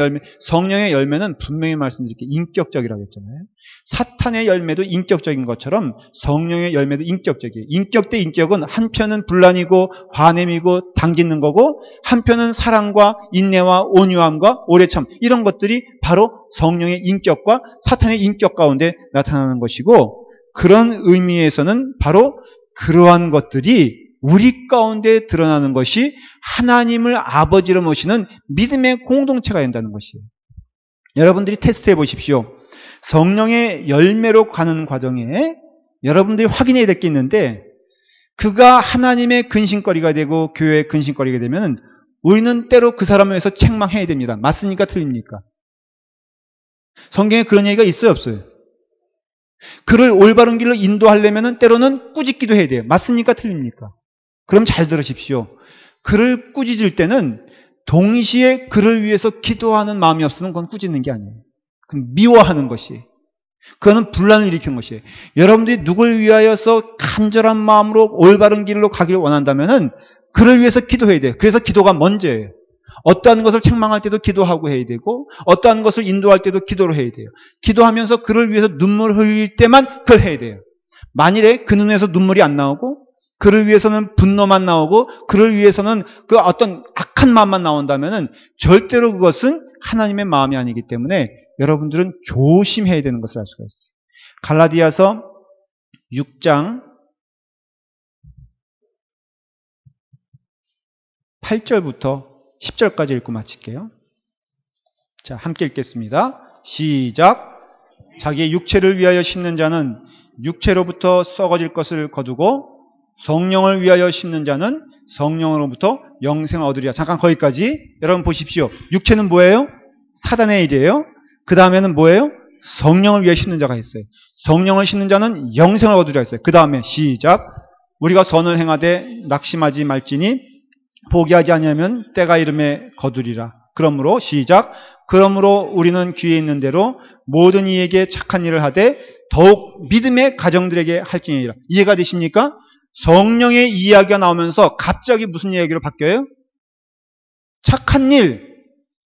열매는 분명히 말씀드릴게요. 인격적이라고 했잖아요. 사탄의 열매도 인격적인 것처럼 성령의 열매도 인격적이에요. 인격 대 인격은 한편은 분란이고 화냄이고 당짓는 거고 한편은 사랑과 인내와 온유함과 오래참 이런 것들이 바로 성령의 인격과 사탄의 인격 가운데 나타나는 것이고 그런 의미에서는 바로 그러한 것들이 우리 가운데 드러나는 것이 하나님을 아버지로 모시는 믿음의 공동체가 된다는 것이에요. 여러분들이 테스트해 보십시오. 성령의 열매로 가는 과정에 여러분들이 확인해야 될 게 있는데 그가 하나님의 근심거리가 되고 교회의 근심거리가 되면 우리는 때로 그 사람을 위해서 책망해야 됩니다. 맞습니까? 틀립니까? 성경에 그런 얘기가 있어요? 없어요? 그를 올바른 길로 인도하려면 때로는 꾸짖기도 해야 돼요. 맞습니까? 틀립니까? 그럼 잘 들으십시오. 그를 꾸짖을 때는 동시에 그를 위해서 기도하는 마음이 없으면 그건 꾸짖는 게 아니에요. 그건 미워하는 것이에요. 그거는 분란을 일으키는 것이에요. 여러분들이 누굴 위하여서 간절한 마음으로 올바른 길로 가기를 원한다면은 그를 위해서 기도해야 돼요. 그래서 기도가 먼저예요. 어떠한 것을 책망할 때도 기도하고 해야 되고 어떠한 것을 인도할 때도 기도를 해야 돼요. 기도하면서 그를 위해서 눈물을 흘릴 때만 그걸 해야 돼요. 만일에 그 눈에서 눈물이 안 나오고 그를 위해서는 분노만 나오고 그를 위해서는 그 어떤 악한 마음만 나온다면은 절대로 그것은 하나님의 마음이 아니기 때문에 여러분들은 조심해야 되는 것을 알 수가 있어요. 갈라디아서 6장 8절부터 10절까지 읽고 마칠게요. 자, 함께 읽겠습니다. 시작. 자기의 육체를 위하여 심는 자는 육체로부터 썩어질 것을 거두고 성령을 위하여 심는 자는 성령으로부터 영생을 얻으리라. 잠깐 거기까지. 여러분 보십시오. 육체는 뭐예요? 사단의 일이에요. 그 다음에는 뭐예요? 성령을 위해 심는 자가 있어요. 성령을 심는 자는 영생을 얻으리라 했어요. 그 다음에 시작. 우리가 선을 행하되 낙심하지 말지니 포기하지 아니하면 때가 이름에 거두리라. 그러므로 시작. 그러므로 우리는 귀에 있는 대로 모든 이에게 착한 일을 하되 더욱 믿음의 가정들에게 할지니라. 이해가 되십니까? 성령의 이야기가 나오면서 갑자기 무슨 이야기로 바뀌어요? 착한 일,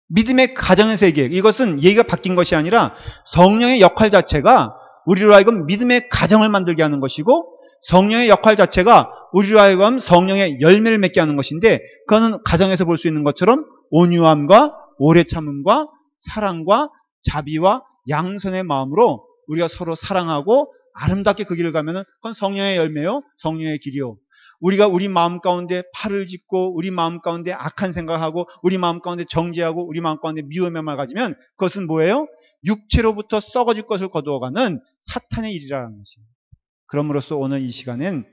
믿음의 가정의 세계. 이것은 얘기가 바뀐 것이 아니라 성령의 역할 자체가 우리로 하여금 믿음의 가정을 만들게 하는 것이고 성령의 역할 자체가 우리로 하여금 성령의 열매를 맺게 하는 것인데 그거는 가정에서 볼 수 있는 것처럼 온유함과 오래 참음과 사랑과 자비와 양선의 마음으로 우리가 서로 사랑하고 아름답게 그 길을 가면은 그건 성령의 열매요, 성령의 길이요. 우리가 우리 마음 가운데 팔을 짚고 우리 마음 가운데 악한 생각하고 우리 마음 가운데 정죄하고 우리 마음 가운데 미움의 말 가지면 그것은 뭐예요? 육체로부터 썩어질 것을 거두어가는 사탄의 일이라는 것입니다. 그럼으로써 오늘 이 시간엔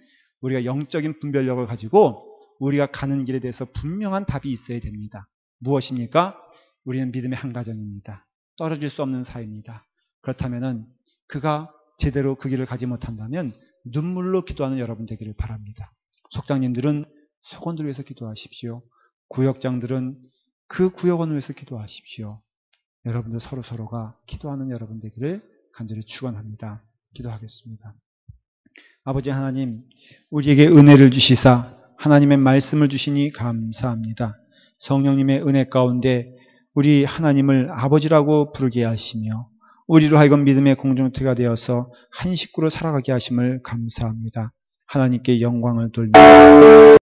우리가 영적인 분별력을 가지고 우리가 가는 길에 대해서 분명한 답이 있어야 됩니다. 무엇입니까? 우리는 믿음의 한 가정입니다. 떨어질 수 없는 사이입니다. 그렇다면은 그가 제대로 그 길을 가지 못한다면 눈물로 기도하는 여러분 되기를 바랍니다. 속장님들은 속원들 위해서 기도하십시오. 구역장들은 그 구역원을 위해서 기도하십시오. 여러분들 서로가 기도하는 여러분 되기를 간절히 축원합니다. 기도하겠습니다. 아버지 하나님, 우리에게 은혜를 주시사 하나님의 말씀을 주시니 감사합니다. 성령님의 은혜 가운데 우리 하나님을 아버지라고 부르게 하시며 우리로 하여금 믿음의 공동체가 되어서 한 식구로 살아가게 하심을 감사합니다. 하나님께 영광을 돌리며